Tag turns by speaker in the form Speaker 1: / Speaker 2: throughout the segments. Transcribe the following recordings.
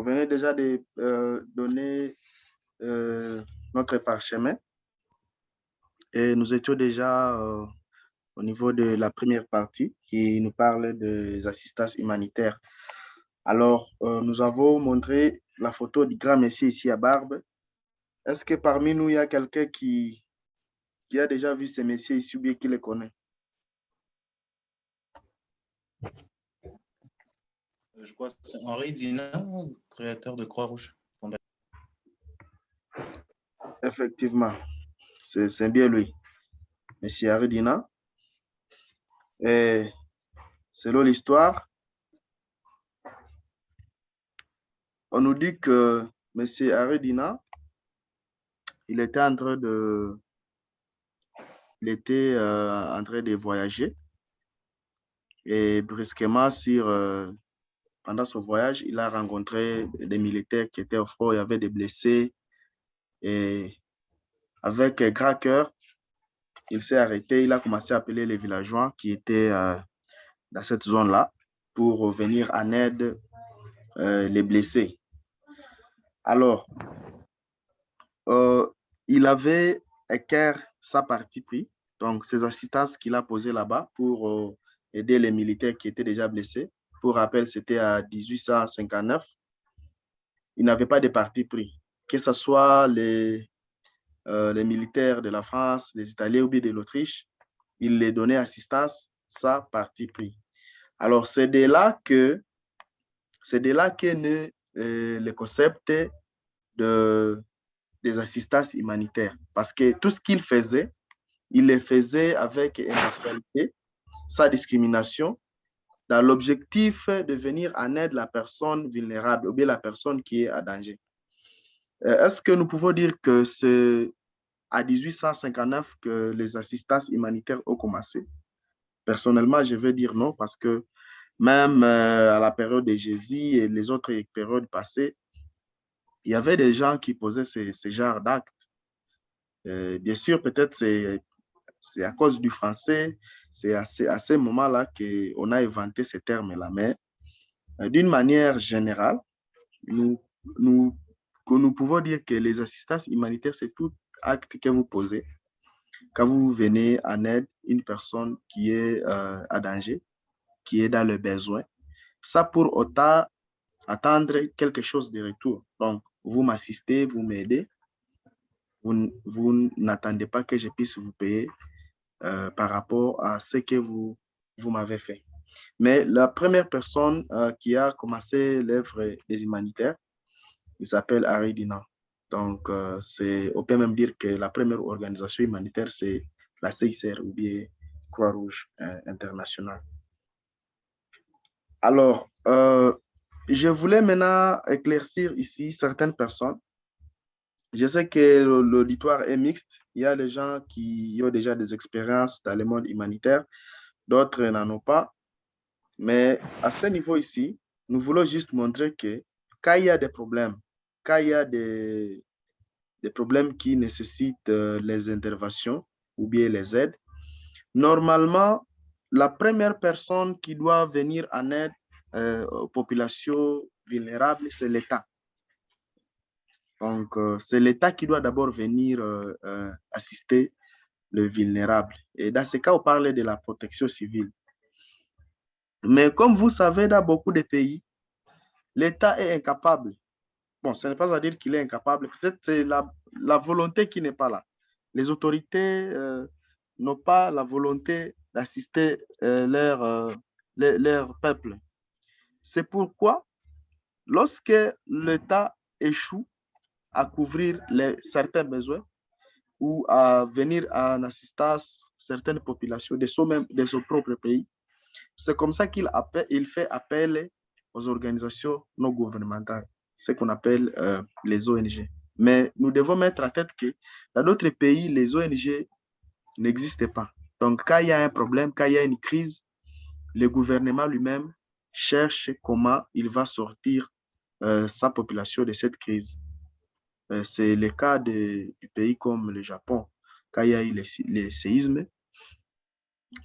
Speaker 1: On venait déjà de donner notre parchemin et nous étions déjà au niveau de la première partie qui nous parle des assistances humanitaires. Alors, nous avons montré la photo du grand monsieur ici à Barbe. Est-ce que parmi nous, il y a quelqu'un qui a déjà vu ces messieurs ici ou bien qui les connaît?
Speaker 2: Je crois que c'est Henri Dina, créateur de Croix-Rouge.
Speaker 1: Effectivement, c'est bien lui, monsieur Aridina. Et selon l'histoire, on nous dit que monsieur Aridina, il était en train de voyager et brusquement pendant ce voyage, il a rencontré des militaires qui étaient au front, il y avait des blessés et avec grand cœur, il s'est arrêté, il a commencé à appeler les villageois qui étaient dans cette zone-là pour venir en aide les blessés. Alors, il avait équerre sa partie pris, donc ces assistances qu'il a posées là-bas pour aider les militaires qui étaient déjà blessés. Pour rappel, c'était à 1859. Il n'avait pas de parti pris, que ce soit les militaires de la France, les Italiens ou bien de l'Autriche, il les donnait assistance, sa parti pris. Alors, c'est de là qu'est né le concept des assistances humanitaires. Parce que tout ce qu'il faisait, il le faisait avec impartialité, sans discrimination, dans l'objectif de venir en aide la personne vulnérable ou bien la personne qui est à danger. Est-ce que nous pouvons dire que c'est à 1859 que les assistances humanitaires ont commencé? Personnellement, je vais dire non, parce que même à la période de Jésus et les autres périodes passées, il y avait des gens qui posaient ce genre d'actes. Bien sûr, peut-être c'est à cause du français, c'est à ce moment-là qu'on a inventé ces termes-là. Mais d'une manière générale, nous, nous, nous pouvons dire que les assistances humanitaires, c'est tout acte que vous posez quand vous venez en aide une personne qui est à danger, qui est dans le besoin. Ça pour autant attendre quelque chose de retour. Donc, vous m'assistez, vous m'aidez. Vous n'attendez pas que je puisse vous payer par rapport à ce que vous m'avez fait. Mais la première personne qui a commencé l'œuvre des humanitaires, il s'appelle Harry Dinan. Donc, on peut même dire que la première organisation humanitaire, c'est la CICR ou bien Croix-Rouge internationale. Alors, je voulais maintenant éclaircir ici certaines personnes. Je sais que l'auditoire est mixte. Il y a des gens qui ont déjà des expériences dans le monde humanitaire, d'autres n'en ont pas. Mais à ce niveau ici, nous voulons juste montrer que quand il y a des problèmes, quand il y a des problèmes qui nécessitent les interventions ou bien les aides, normalement, la première personne qui doit venir en aide aux populations vulnérables, c'est l'État. Donc, c'est l'État qui doit d'abord venir assister le vulnérable. Et dans ce cas, on parle de la protection civile. Mais comme vous savez, dans beaucoup de pays, l'État est incapable. Bon, ce n'est pas à dire qu'il est incapable. Peut-être c'est la volonté qui n'est pas là. Les autorités n'ont pas la volonté d'assister leur peuple. C'est pourquoi, lorsque l'État échoue à couvrir certains besoins ou à venir en assistance certaines populations de son propre pays, c'est comme ça il fait appel aux organisations non gouvernementales, ce qu'on appelle les ONG. Mais nous devons mettre en tête que dans d'autres pays, les ONG n'existent pas. Donc, quand il y a un problème, quand il y a une crise, le gouvernement lui-même cherche comment il va sortir sa population de cette crise. C'est le cas du pays comme le Japon. Quand il y a eu les séismes,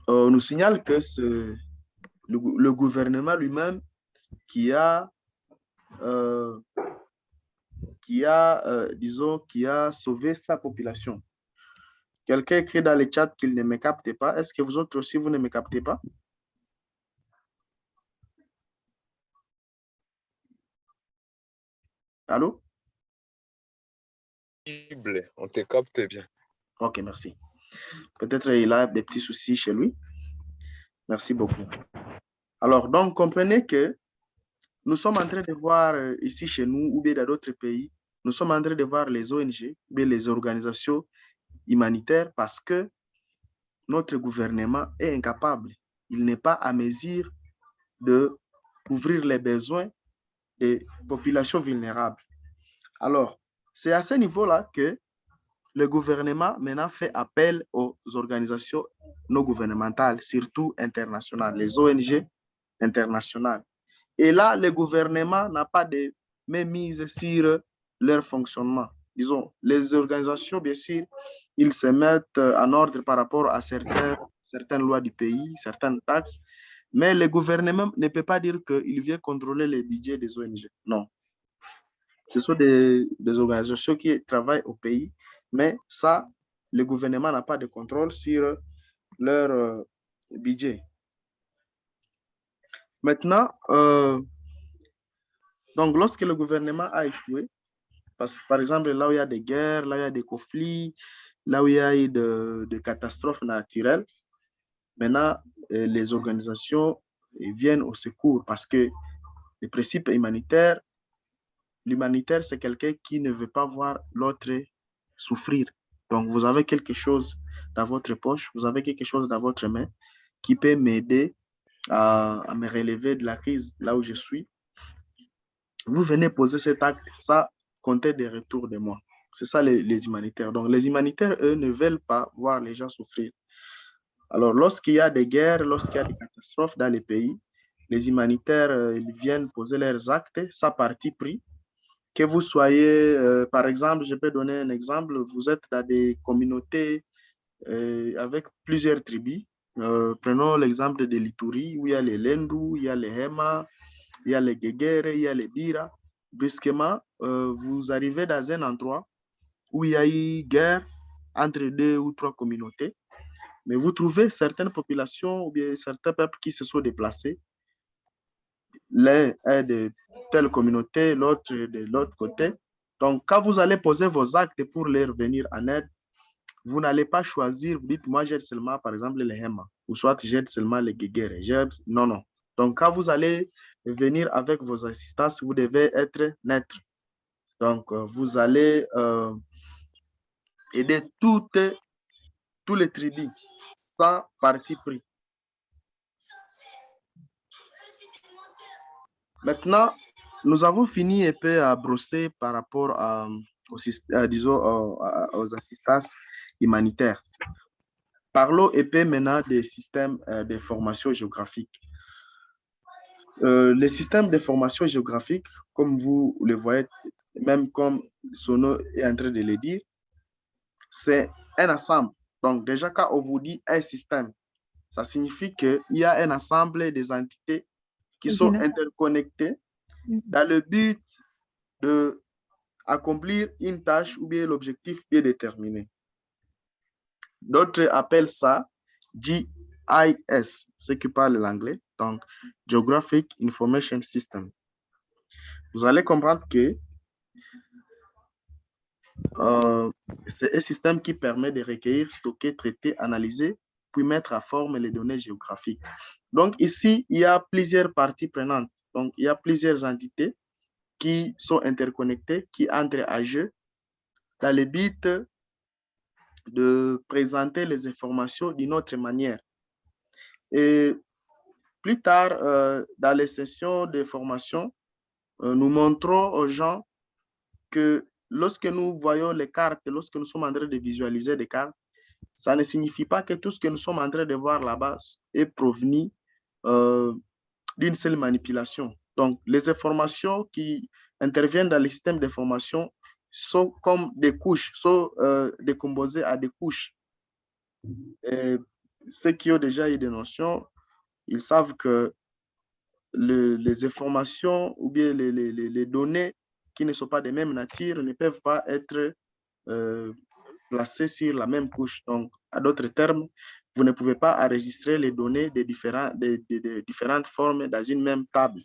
Speaker 1: on nous signale que c'est le gouvernement lui-même qui a disons, qui a sauvé sa population. Quelqu'un écrit dans le chat qu'il ne me capte pas. Est-ce que vous autres aussi, vous ne me captez pas? Allô?
Speaker 3: On te capte bien.
Speaker 1: Ok, merci. Peut-être il a des petits soucis chez lui. Merci beaucoup. Alors, donc, comprenez que nous sommes en train de voir ici chez nous ou bien dans d'autres pays, nous sommes en train de voir les ONG, ou bien les organisations humanitaires parce que notre gouvernement est incapable. Il n'est pas à mesure de couvrir les besoins des populations vulnérables. Alors, c'est à ce niveau-là que le gouvernement maintenant fait appel aux organisations non gouvernementales, surtout internationales, les ONG internationales. Et là, le gouvernement n'a pas de mainmise sur leur fonctionnement. Disons, les organisations, bien sûr, ils se mettent en ordre par rapport à certaines lois du pays, certaines taxes, mais le gouvernement ne peut pas dire qu'il vient contrôler les budgets des ONG. Non. Ce sont des organisations qui travaillent au pays, mais ça, le gouvernement n'a pas de contrôle sur leur budget. Maintenant, donc lorsque le gouvernement a échoué, par exemple, là où il y a des guerres, là où il y a des conflits, là où il y a eu de catastrophes naturelles, maintenant, les organisations viennent au secours parce que le principe humanitaire, l'humanitaire, c'est quelqu'un qui ne veut pas voir l'autre souffrir. Donc, vous avez quelque chose dans votre poche, vous avez quelque chose dans votre main qui peut m'aider à me relever de la crise là où je suis. Vous venez poser cet acte, ça comptait des retours de moi. C'est ça les humanitaires. Donc, les humanitaires, eux, ne veulent pas voir les gens souffrir. Alors, lorsqu'il y a des guerres, lorsqu'il y a des catastrophes dans les pays, les humanitaires, ils viennent poser leurs actes, ça partie pris. Que vous soyez, par exemple, je peux donner un exemple, vous êtes dans des communautés avec plusieurs tribus. Prenons l'exemple de l'Ituri, où il y a les Lendu, il y a les Hema, il y a les Gegere, il y a les Bira. Brusquement, vous arrivez dans un endroit où il y a eu guerre entre deux ou trois communautés, mais vous trouvez certaines populations ou bien certains peuples qui se sont déplacés. L'un est de telle communauté, l'autre de l'autre côté. Donc, quand vous allez poser vos actes pour leur venir en aide, vous n'allez pas choisir, vous dites, moi j'aide seulement, par exemple, les Hema, ou soit j'aide seulement les Guéguerres. Non, non. Donc, quand vous allez venir avec vos assistances, vous devez être neutre. Donc, vous allez aider tous les tribus, sans parti pris. Maintenant, nous avons fini un peu à brosser par rapport aux assistances humanitaires. Parlons un peu maintenant des systèmes d'information géographique. Les systèmes d'information géographique, comme vous le voyez, même comme Sono est en train de le dire, c'est un ensemble. Donc, déjà, quand on vous dit un système, ça signifie qu'il y a un ensemble des entités qui sont interconnectées dans le but d'accomplir une tâche ou bien l'objectif bien déterminé. D'autres appellent ça GIS, ceux qui parlent l'anglais, donc Geographic Information System. Vous allez comprendre que c'est un système qui permet de recueillir, stocker, traiter, analyser, puis mettre à forme les données géographiques. Donc ici, il y a plusieurs parties prenantes. Donc, il y a plusieurs entités qui sont interconnectées, qui entrent à jeu dans le but de présenter les informations d'une autre manière. Et plus tard, dans les sessions de formation, nous montrons aux gens que lorsque nous voyons les cartes, lorsque nous sommes en train de visualiser des cartes, ça ne signifie pas que tout ce que nous sommes en train de voir là-bas est provenu d'une seule manipulation. Donc, les informations qui interviennent dans les systèmes d'information sont comme des couches, sont décomposées à des couches. Et ceux qui ont déjà eu des notions, ils savent que les informations ou bien les données qui ne sont pas de même nature ne peuvent pas être placées sur la même couche. Donc, à d'autres termes, vous ne pouvez pas enregistrer les données de différentes formes dans une même table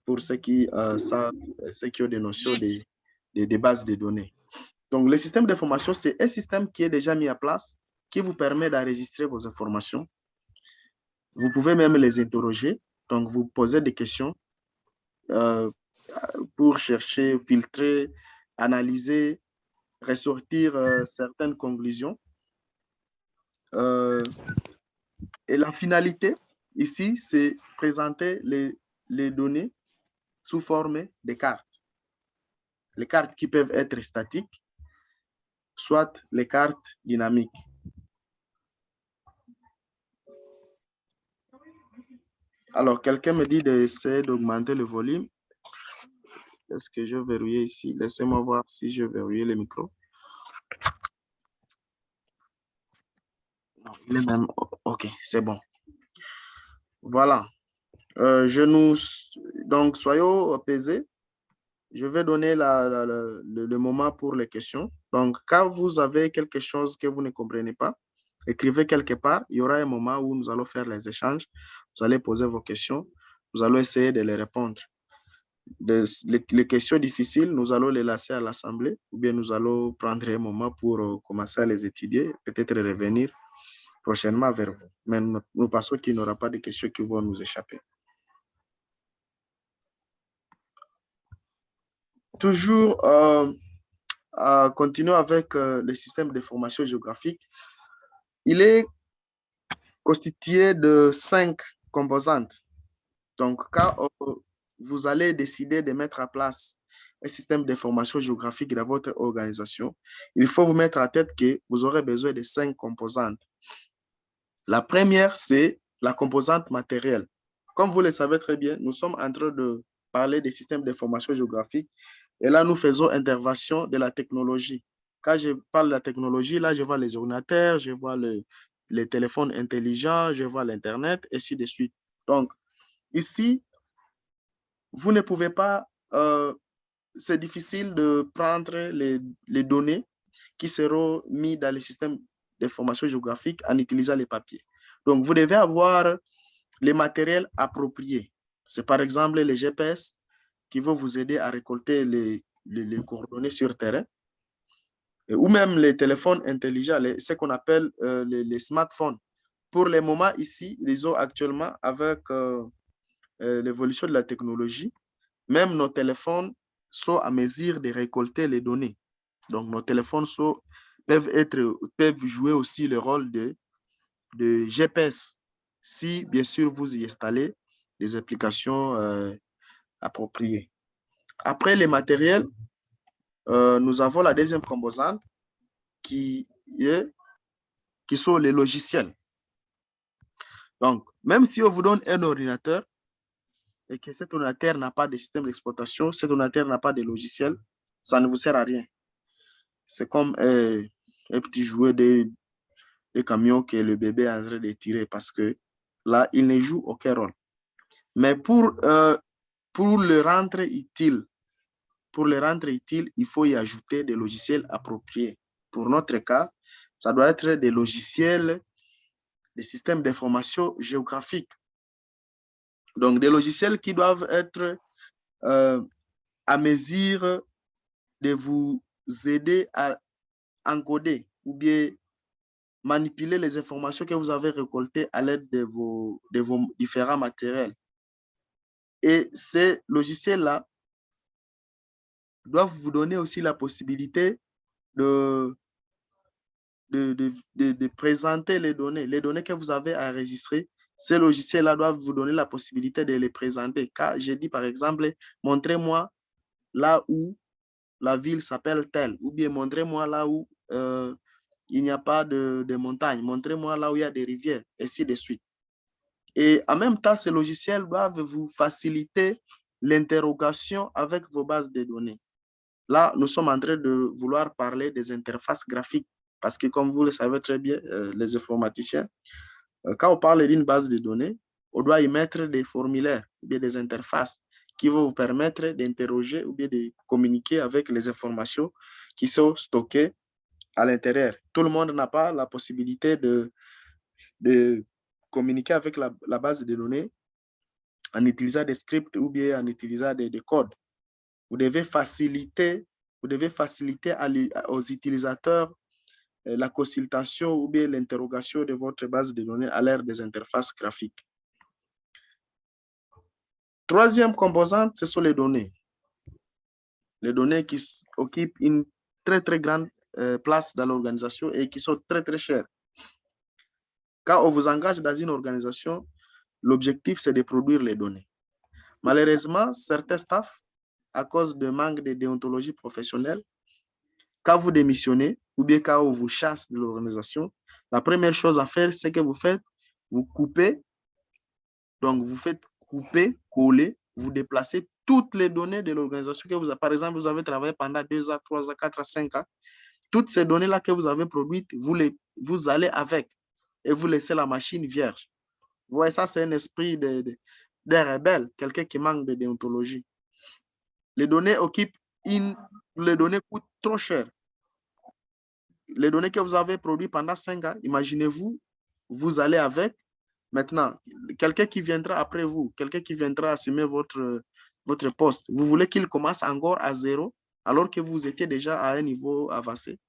Speaker 1: pour ceux qui ont des notions des bases de données. Donc, le système d'information, c'est un système qui est déjà mis en place, qui vous permet d'enregistrer vos informations. Vous pouvez même les interroger. Donc, vous posez des questions pour chercher, filtrer, analyser, ressortir certaines conclusions. Et la finalité, ici, c'est présenter les données sous forme de cartes. Les cartes qui peuvent être statiques, soit les cartes dynamiques. Alors, quelqu'un me dit d'essayer d'augmenter le volume. Est-ce que je verrouille ici? Laissez-moi voir si je verrouille le micro. Non, il est même... OK, c'est bon. Voilà. Donc, soyons apaisés. Je vais donner le moment pour les questions. Donc, quand vous avez quelque chose que vous ne comprenez pas, écrivez quelque part. Il y aura un moment où nous allons faire les échanges. Vous allez poser vos questions. Nous allons essayer de les répondre. Les questions difficiles, nous allons les laisser à l'Assemblée ou bien nous allons prendre un moment pour commencer à les étudier, peut-être revenir prochainement vers vous. Mais nous pensons qu'il n'y aura pas de questions qui vont nous échapper. Toujours continuons avec le système d'information géographique. Il est constitué de 5 composantes. Donc, quand vous allez décider de mettre en place un système d'information géographique dans votre organisation, il faut vous mettre en tête que vous aurez besoin de 5 composantes. La première, c'est la composante matérielle. Comme vous le savez très bien, nous sommes en train de parler des systèmes d'information géographique et là, nous faisons intervention de la technologie. Quand je parle de la technologie, là, je vois les ordinateurs, je vois les téléphones intelligents, je vois l'Internet, et ainsi de suite. Donc, ici, vous ne pouvez pas, c'est difficile de prendre les données qui seront mises dans le système d'information géographique en utilisant les papiers. Donc, vous devez avoir les matériels appropriés. C'est par exemple les GPS qui vont vous aider à récolter les coordonnées sur terrain, ou même les téléphones intelligents, ce qu'on appelle les smartphones. Pour le moment, ici, ils ont actuellement, avec l'évolution de la technologie, même nos téléphones sont à mesure de récolter les données. Donc, nos téléphones peuvent jouer aussi le rôle de GPS, si bien sûr vous y installez des applications appropriées. Après les matériels, nous avons la deuxième composante qui sont les logiciels. Donc, même si on vous donne un ordinateur et que cet ordinateur n'a pas de système d'exploitation, cet ordinateur n'a pas de logiciel, ça ne vous sert à rien. C'est comme un petit jouet de camion que le bébé est en train de tirer parce que là, il ne joue aucun rôle. Mais pour le rendre utile, il faut y ajouter des logiciels appropriés. Pour notre cas, ça doit être des logiciels, des systèmes d'information géographique. Donc, des logiciels qui doivent être à mesure de vous aider à encoder ou bien manipuler les informations que vous avez récoltées à l'aide de vos différents matériels. Et ces logiciels-là doivent vous donner aussi la possibilité de présenter les données que vous avez enregistrées. Ces logiciels-là doivent vous donner la possibilité de les présenter. Car j'ai dit, par exemple, montrez-moi là où la ville s'appelle telle, ou bien montrez-moi là où il n'y a pas de montagne, montrez-moi là où il y a des rivières, et ainsi de suite. Et en même temps, ces logiciels doivent vous faciliter l'interrogation avec vos bases de données. Là, nous sommes en train de vouloir parler des interfaces graphiques parce que, comme vous le savez très bien, les informaticiens, quand on parle d'une base de données, on doit y mettre des formulaires ou bien des interfaces qui vont vous permettre d'interroger ou bien de communiquer avec les informations qui sont stockées à l'intérieur. Tout le monde n'a pas la possibilité de communiquer avec la base de données en utilisant des scripts ou bien en utilisant des codes. Vous devez faciliter aux utilisateurs la consultation ou bien l'interrogation de votre base de données à l'ère des interfaces graphiques. Troisième composante, ce sont les données. Les données qui occupent une très, très grande place dans l'organisation et qui sont très, très chères. Quand on vous engage dans une organisation, l'objectif, c'est de produire les données. Malheureusement, certains staffs, à cause de manque de déontologie professionnelle, quand vous démissionnez ou bien quand on vous chasse de l'organisation, la première chose à faire, c'est que vous coupez, donc vous faites couper, coller, vous déplacez toutes les données de l'organisation que vous avez. Par exemple, vous avez travaillé pendant 2 ans, 3 ans, 4 ans, 5 ans. Toutes ces données-là que vous avez produites, vous allez avec et vous laissez la machine vierge. Vous voyez, ça, c'est un esprit de rebelle, quelqu'un qui manque de déontologie. Les données les données coûtent trop cher. Les données que vous avez produites pendant 5 ans, imaginez-vous, vous allez avec. Maintenant, quelqu'un qui viendra après vous, quelqu'un qui viendra assumer votre poste, vous voulez qu'il commence encore à zéro alors que vous étiez déjà à un niveau avancé.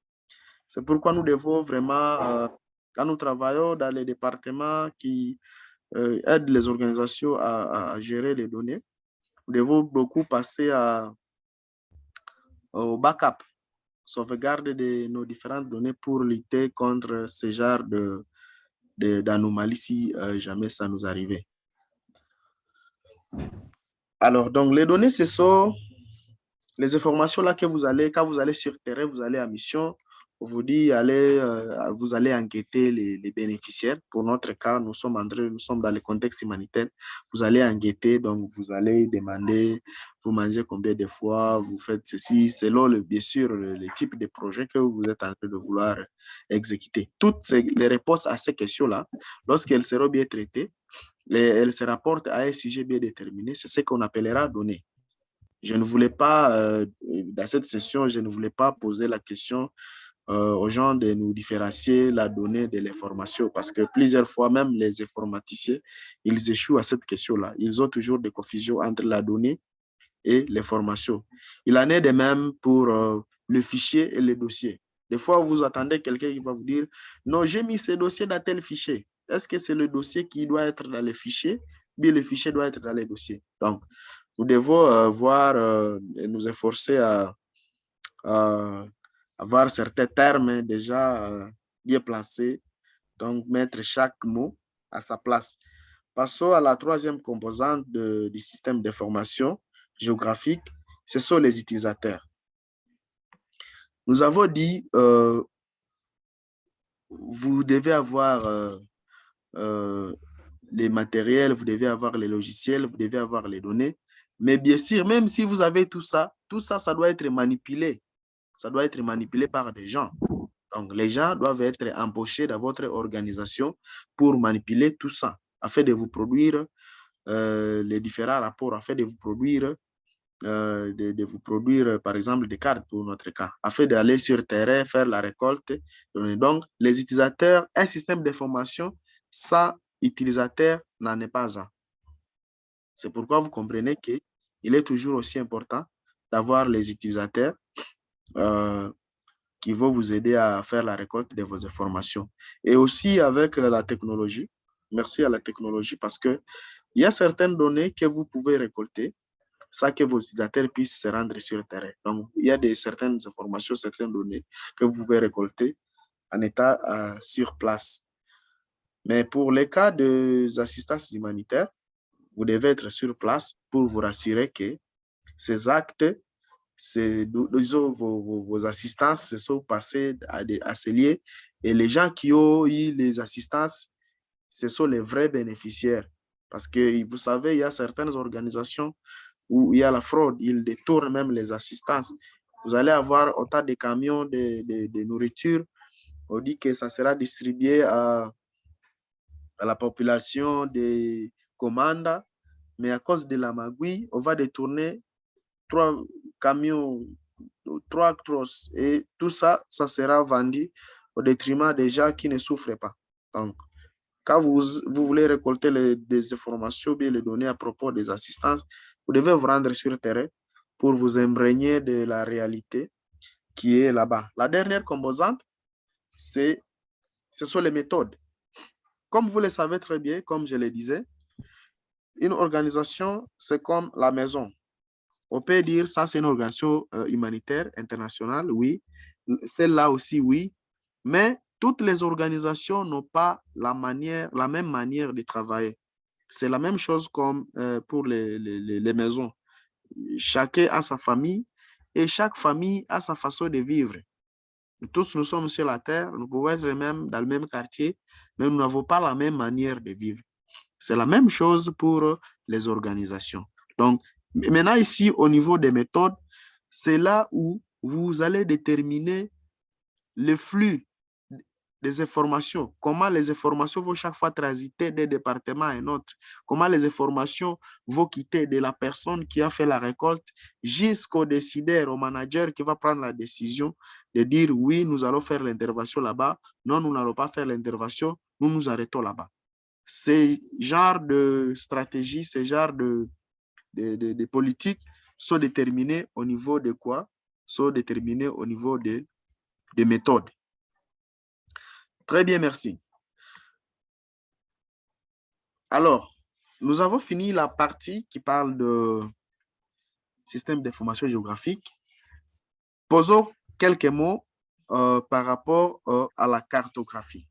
Speaker 1: C'est pourquoi nous devons vraiment, quand nous travaillons dans les départements qui aident les organisations à gérer les données, nous devons beaucoup passer au backup, sauvegarde de nos différentes données pour lutter contre ce genre d'anomalies si jamais ça nous arrivait. Alors, donc, les données, ce sont les informations là que quand vous allez sur terrain, vous allez en mission, on vous dit, vous allez enquêter les bénéficiaires. Pour notre cas, nous sommes dans le contexte humanitaire. Vous allez enquêter, donc vous allez demander, vous mangez combien de fois, vous faites ceci, selon bien sûr le type de projet que vous êtes en train de vouloir exécuter. Toutes les réponses à ces questions-là, lorsqu'elles seront bien traitées, elles se rapportent à un sujet bien déterminé, c'est ce qu'on appellera données. Je ne voulais pas, dans cette session, je ne voulais pas poser la question aux gens de nous différencier la donnée de l'information parce que plusieurs fois, même les informaticiens, ils échouent à cette question-là. Ils ont toujours des confusions entre la donnée et l'information. Il en est de même pour le fichier et le dossier. Des fois, vous attendez quelqu'un qui va vous dire « Non, j'ai mis ce dossier dans tel fichier. » Est-ce que c'est le dossier qui doit être dans le fichier ou bien le fichier doit être dans les dossiers? Donc, nous devons nous efforcer à avoir certains termes déjà bien placés, donc mettre chaque mot à sa place. Passons à la troisième composante du système d'information géographique, ce sont les utilisateurs. Nous avons dit, vous devez avoir les matériels, vous devez avoir les logiciels, vous devez avoir les données. Mais bien sûr, même si vous avez tout ça, ça doit être manipulé. Ça doit être manipulé par des gens. Donc, les gens doivent être embauchés dans votre organisation pour manipuler tout ça, afin de vous produire les différents rapports, afin de vous produire, par exemple, des cartes pour notre cas, afin d'aller sur le terrain, faire la récolte. Donc, les utilisateurs, un système d'information sans utilisateur n'en est pas un. C'est pourquoi vous comprenez qu'il est toujours aussi important d'avoir les utilisateurs qui vont vous aider à faire la récolte de vos informations. Et aussi avec la technologie, merci à la technologie parce qu'il y a certaines données que vous pouvez récolter sans que vos utilisateurs puissent se rendre sur le terrain. Donc, il y a certaines informations, certaines données que vous pouvez récolter en état sur place. Mais pour les cas des assistances humanitaires, vous devez être sur place pour vous rassurer que ces actes, vos assistances se sont passées à ces lieux et les gens qui ont eu les assistances, ce sont les vrais bénéficiaires. Parce que vous savez, il y a certaines organisations où il y a la fraude, ils détournent même les assistances. Vous allez avoir autant de camions de nourriture, on dit que ça sera distribué à la population commande, mais à cause de la magouille, on va détourner 3 camions, 3 trosses, et tout ça, ça sera vendu au détriment des gens qui ne souffrent pas. Donc, quand vous voulez récolter des informations, bien les données à propos des assistances, vous devez vous rendre sur le terrain pour vous imprégner de la réalité qui est là-bas. La dernière composante, ce sont les méthodes. Comme vous le savez très bien, comme je le disais, une organisation, c'est comme la maison. On peut dire ça, c'est une organisation humanitaire internationale, oui. Celle-là aussi, oui. Mais toutes les organisations n'ont pas la même manière de travailler. C'est la même chose comme pour les maisons. Chacun a sa famille et chaque famille a sa façon de vivre. Tous nous sommes sur la terre, nous pouvons être même dans le même quartier, mais nous n'avons pas la même manière de vivre. C'est la même chose pour les organisations. Donc, maintenant ici, au niveau des méthodes, c'est là où vous allez déterminer le flux des informations, comment les informations vont chaque fois transiter d'un département à un autre, comment les informations vont quitter de la personne qui a fait la récolte jusqu'au décideur, au manager qui va prendre la décision de dire oui, nous allons faire l'intervention là-bas, non, nous n'allons pas faire l'intervention, nous nous arrêtons là-bas. Ces genres de stratégies, ces genres de politiques sont déterminés au niveau de quoi? Sont déterminés au niveau des méthodes. Très bien, merci. Alors, nous avons fini la partie qui parle de système d'information géographique. Posons quelques mots par rapport à la cartographie.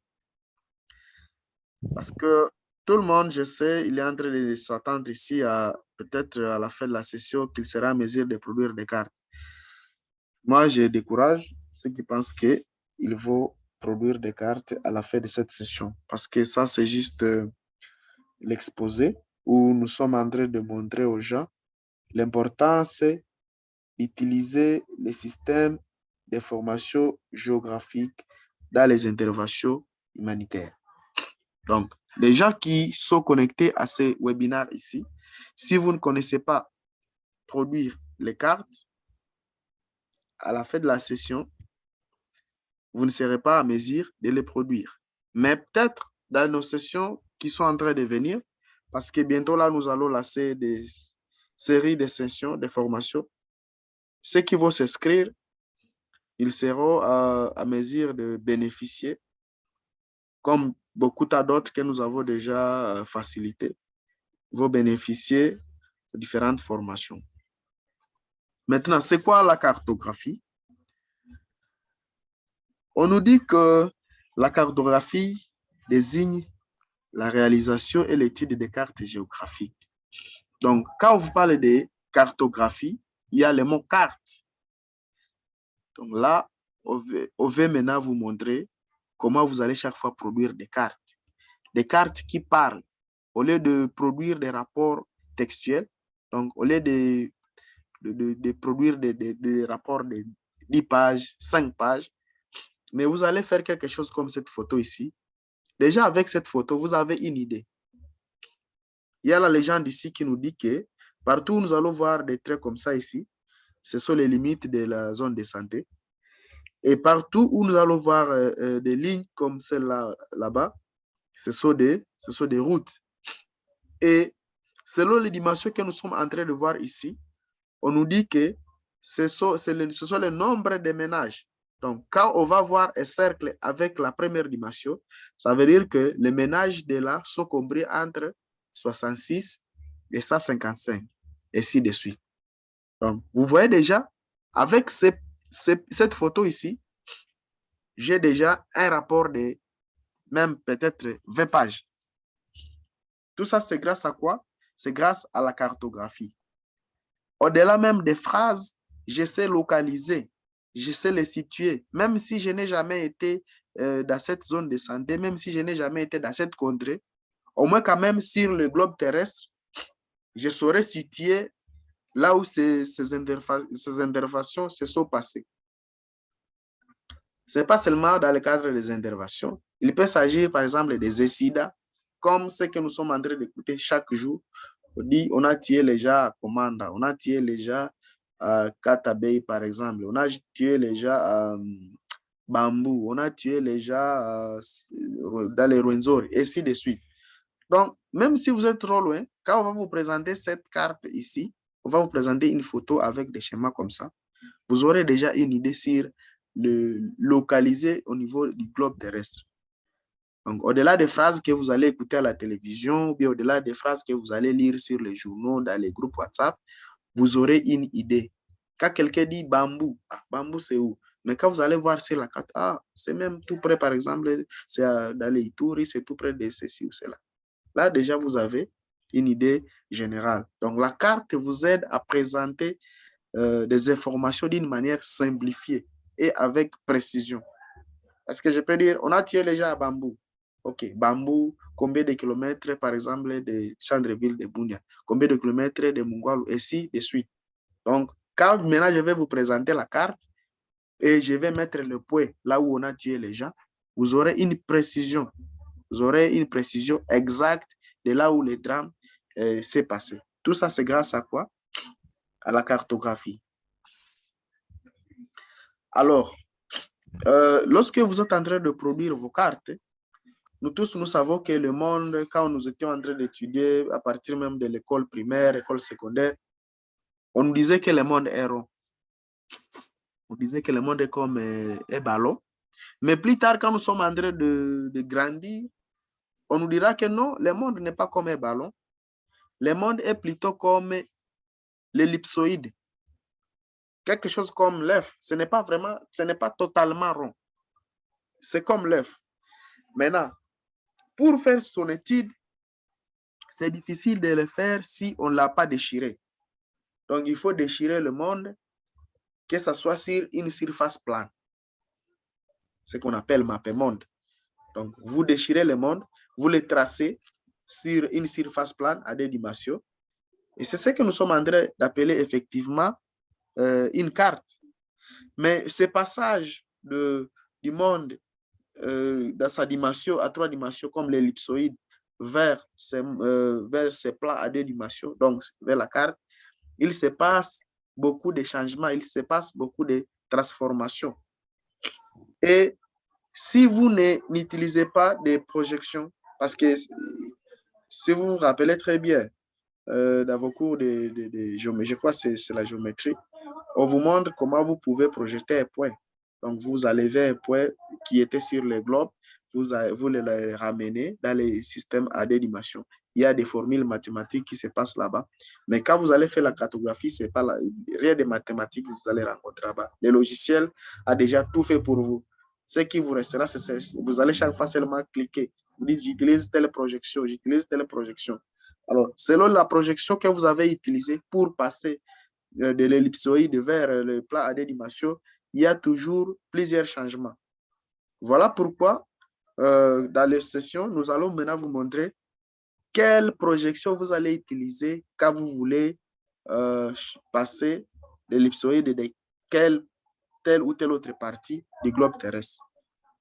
Speaker 1: Parce que tout le monde, je sais, il est en train de s'attendre ici à peut-être à la fin de la session qu'il sera en mesure de produire des cartes. Moi, je décourage ceux qui pensent qu'il faut produire des cartes à la fin de cette session. Parce que ça, c'est juste l'exposé où nous sommes en train de montrer aux gens l'importance d'utiliser les systèmes d'information géographique dans les interventions humanitaires. Donc, les gens qui sont connectés à ces webinaires ici, si vous ne connaissez pas produire les cartes, à la fin de la session, vous ne serez pas à mesure de les produire. Mais peut-être dans nos sessions qui sont en train de venir, parce que bientôt là, nous allons lancer des séries de sessions de formation. Ceux qui vont s'inscrire, ils seront à mesure de bénéficier, comme beaucoup d'autres que nous avons déjà facilité, vont bénéficier de différentes formations. Maintenant, c'est quoi la cartographie? On nous dit que la cartographie désigne la réalisation et l'étude des cartes géographiques. Donc, quand vous parlez de cartographie, il y a le mot carte. Donc là, on veut maintenant vous montrer comment vous allez chaque fois produire des cartes. Des cartes qui parlent. Au lieu de produire des rapports textuels, donc au lieu de produire des rapports de 10 pages, 5 pages, mais vous allez faire quelque chose comme cette photo ici. Déjà, avec cette photo, vous avez une idée. Il y a la légende ici qui nous dit que partout où nous allons voir des traits comme ça ici, ce sont les limites de la zone de santé. Et partout où nous allons voir des lignes comme celle-là, là-bas, ce sont des routes. Et selon les dimensions que nous sommes en train de voir ici, on nous dit que ce sont le nombre de ménages. Donc, quand on va voir un cercle avec la première dimension, ça veut dire que les ménages de là sont compris entre 66 et 155, et ainsi de suite. Donc, vous voyez déjà, avec cette photo ici, j'ai déjà un rapport de même peut-être 20 pages. Tout ça, c'est grâce à quoi? C'est grâce à la cartographie. Au-delà même des phrases, je sais localiser, je sais les situer. Même si je n'ai jamais été dans cette zone de santé, même si je n'ai jamais été dans cette contrée, au moins quand même sur le globe terrestre, je saurais situer là où ces interventions se sont passées. Ce n'est pas seulement dans le cadre des interventions. Il peut s'agir, par exemple, des incidents, comme ce que nous sommes en train d'écouter chaque jour. On dit, on a tué les gens à Komanda, on a tué les gens à Katabey, par exemple, on a tué les gens à Bambou, on a tué les gens dans les Rwenzori, et ainsi de suite. Donc, même si vous êtes trop loin, quand on va vous présenter cette carte ici, on va vous présenter une photo avec des schémas comme ça. Vous aurez déjà une idée sur le localiser au niveau du globe terrestre. Donc, au-delà des phrases que vous allez écouter à la télévision, ou bien au-delà des phrases que vous allez lire sur les journaux, dans les groupes WhatsApp, vous aurez une idée. Quand quelqu'un dit bambou, ah, bambou c'est où? Mais quand vous allez voir sur la carte, ah, c'est même tout près, par exemple, c'est dans les Ituri, c'est tout près de ceci ou cela. Là, déjà, vous avez une idée générale. Donc, la carte vous aide à présenter des informations d'une manière simplifiée et avec précision. Est-ce que je peux dire, on a tué les gens à Bambou. OK, Bambou, combien de kilomètres, par exemple, de centre-ville de Bunia? Combien de kilomètres de Mungwalu, et ainsi de suite. Donc, quand maintenant je vais vous présenter la carte et je vais mettre le point là où on a tué les gens, vous aurez une précision. Vous aurez une précision exacte de là où le drame s'est passé. Tout ça, c'est grâce à quoi? À la cartographie. Alors, lorsque vous êtes en train de produire vos cartes, nous tous, nous savons que le monde, quand nous étions en train d'étudier, à partir même de l'école primaire, école secondaire, on nous disait que le monde est rond. On disait que le monde est comme un ballon. Mais plus tard, quand nous sommes en train de grandir, on nous dira que non, le monde n'est pas comme un ballon. Le monde est plutôt comme l'ellipsoïde. Quelque chose comme l'œuf. Ce n'est pas totalement rond. C'est comme l'œuf. Maintenant, pour faire son étude, c'est difficile de le faire si on ne l'a pas déchiré. Donc, il faut déchirer le monde, que ce soit sur une surface plane. Ce qu'on appelle mappemonde. Donc, vous déchirez le monde, vous le tracez sur une surface plane à deux dimensions. Et c'est ce que nous sommes en train d'appeler effectivement une carte. Mais ce passage du monde dans sa dimension à trois dimensions, comme l'ellipsoïde, vers ces plans à deux dimensions, donc vers la carte, il se passe beaucoup de changements, il se passe beaucoup de transformations. Et si vous n'utilisez pas des projections, parce que si vous vous rappelez très bien, dans vos cours de géométrie, je crois que c'est la géométrie, on vous montre comment vous pouvez projeter un point. Donc, vous enlevez un point qui était sur le globe, vous le ramenez dans les systèmes à deux dimensions. Il y a des formules mathématiques qui se passent là-bas. Mais quand vous allez faire la cartographie, c'est pas rien de mathématiques que vous allez rencontrer là-bas. Le logiciel a déjà tout fait pour vous. Ce qui vous restera, c'est vous allez chaque fois seulement cliquer. Vous dites, j'utilise telle projection, j'utilise telle projection. Alors, selon la projection que vous avez utilisée pour passer de l'ellipsoïde vers le plan à deux dimensions, il y a toujours plusieurs changements. Voilà pourquoi, dans les sessions, nous allons maintenant vous montrer quelle projection vous allez utiliser quand vous voulez passer l'ellipsoïde de telle ou telle autre partie du globe terrestre.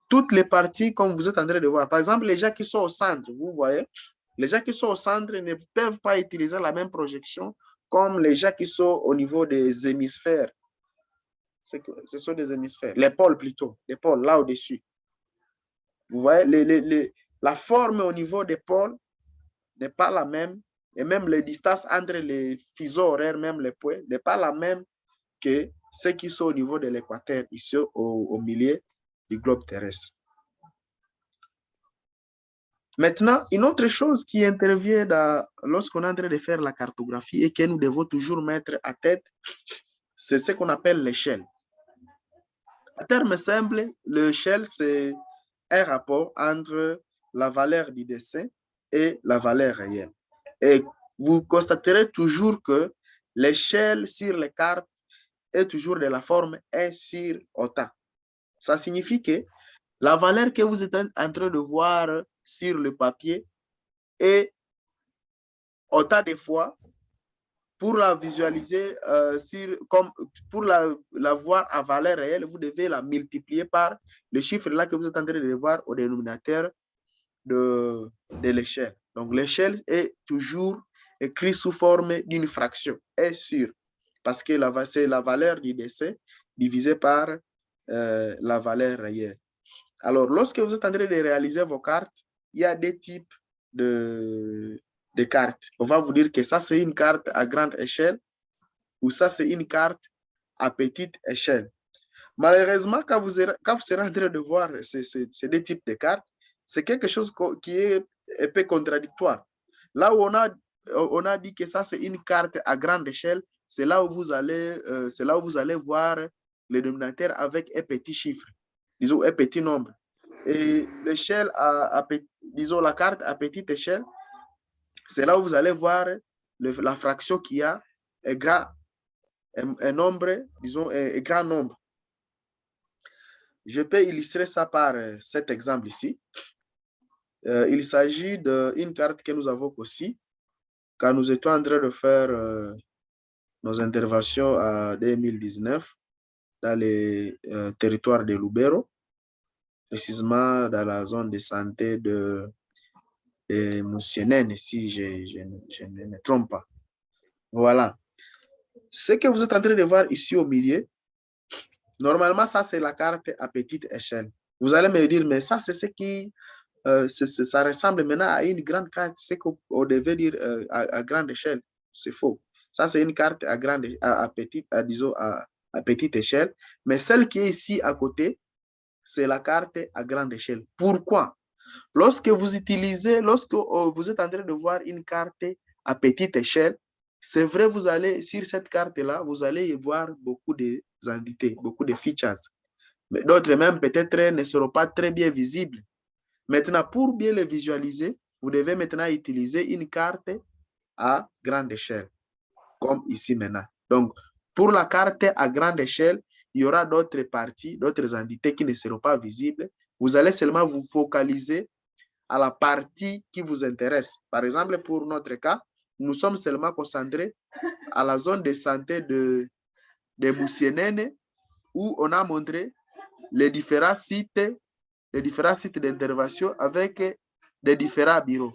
Speaker 1: Toutes les parties, comme vous êtes en train de voir, par exemple, les gens qui sont au centre, vous voyez, les gens qui sont au centre ne peuvent pas utiliser la même projection comme les gens qui sont au niveau des hémisphères. Ce sont des hémisphères, les pôles plutôt, les pôles là au-dessus. Vous voyez, la forme au niveau des pôles n'est pas la même, et même les distances entre les fuseaux horaires, même les points, n'est pas la même que ceux qui sont au niveau de l'équateur, ici au milieu du globe terrestre. Maintenant, une autre chose qui intervient lorsqu'on est en train de faire la cartographie et que nous devons toujours mettre à tête, c'est ce qu'on appelle l'échelle. En termes simples, l'échelle, c'est un rapport entre la valeur du dessin et la valeur réelle. Et vous constaterez toujours que l'échelle sur les cartes est toujours de la forme 1 sur ota. Ça signifie que la valeur que vous êtes en train de voir sur le papier est autant de fois, pour la visualiser, pour la voir à valeur réelle, vous devez la multiplier par le chiffre là que vous êtes en train de voir au dénominateur de l'échelle. Donc, l'échelle est toujours écrite sous forme d'une fraction, est sûr, parce que c'est la valeur du décès divisée par la valeur réelle. Alors, lorsque vous êtes en train de réaliser vos cartes, il y a des types de cartes. On va vous dire que ça, c'est une carte à grande échelle ou ça, c'est une carte à petite échelle. Malheureusement, quand vous serez en train de voir ces deux types de cartes, c'est quelque chose qui est un peu contradictoire. Là où on a dit que ça, c'est une carte à grande échelle, c'est là où vous allez voir le dénominateur avec un petit chiffre, disons un petit nombre. Et l'échelle disons la carte à petite échelle, c'est là où vous allez voir la fraction qui a un nombre, disons un grand nombre. Je peux illustrer ça par cet exemple ici. Il s'agit d'une carte que nous avons aussi quand nous étions en train de faire nos interventions en 2019 dans les territoires de Lubero, précisément dans la zone de santé de Moussienene, si je ne me trompe pas. Voilà. Ce que vous êtes en train de voir ici au milieu, normalement, ça, c'est la carte à petite échelle. Vous allez me dire, mais ça, c'est ce qui... ça ressemble maintenant à une grande carte, c'est qu'on devait dire à grande échelle. C'est faux. Ça, c'est une carte disons, à petite échelle. Mais celle qui est ici à côté, c'est la carte à grande échelle. Pourquoi? Lorsque vous êtes en train de voir une carte à petite échelle, c'est vrai, vous allez, sur cette carte-là, vous allez y voir beaucoup d'entités, beaucoup de features. Mais d'autres même, peut-être, ne seront pas très bien visibles. Maintenant, pour bien les visualiser, vous devez maintenant utiliser une carte à grande échelle, comme ici maintenant. Donc, pour la carte à grande échelle, il y aura d'autres parties, d'autres entités qui ne seront pas visibles. Vous allez seulement vous focaliser à la partie qui vous intéresse. Par exemple, pour notre cas, nous sommes seulement concentrés à la zone de santé de Moussienene, où on a montré les différents sites d'intervention avec des différents bureaux.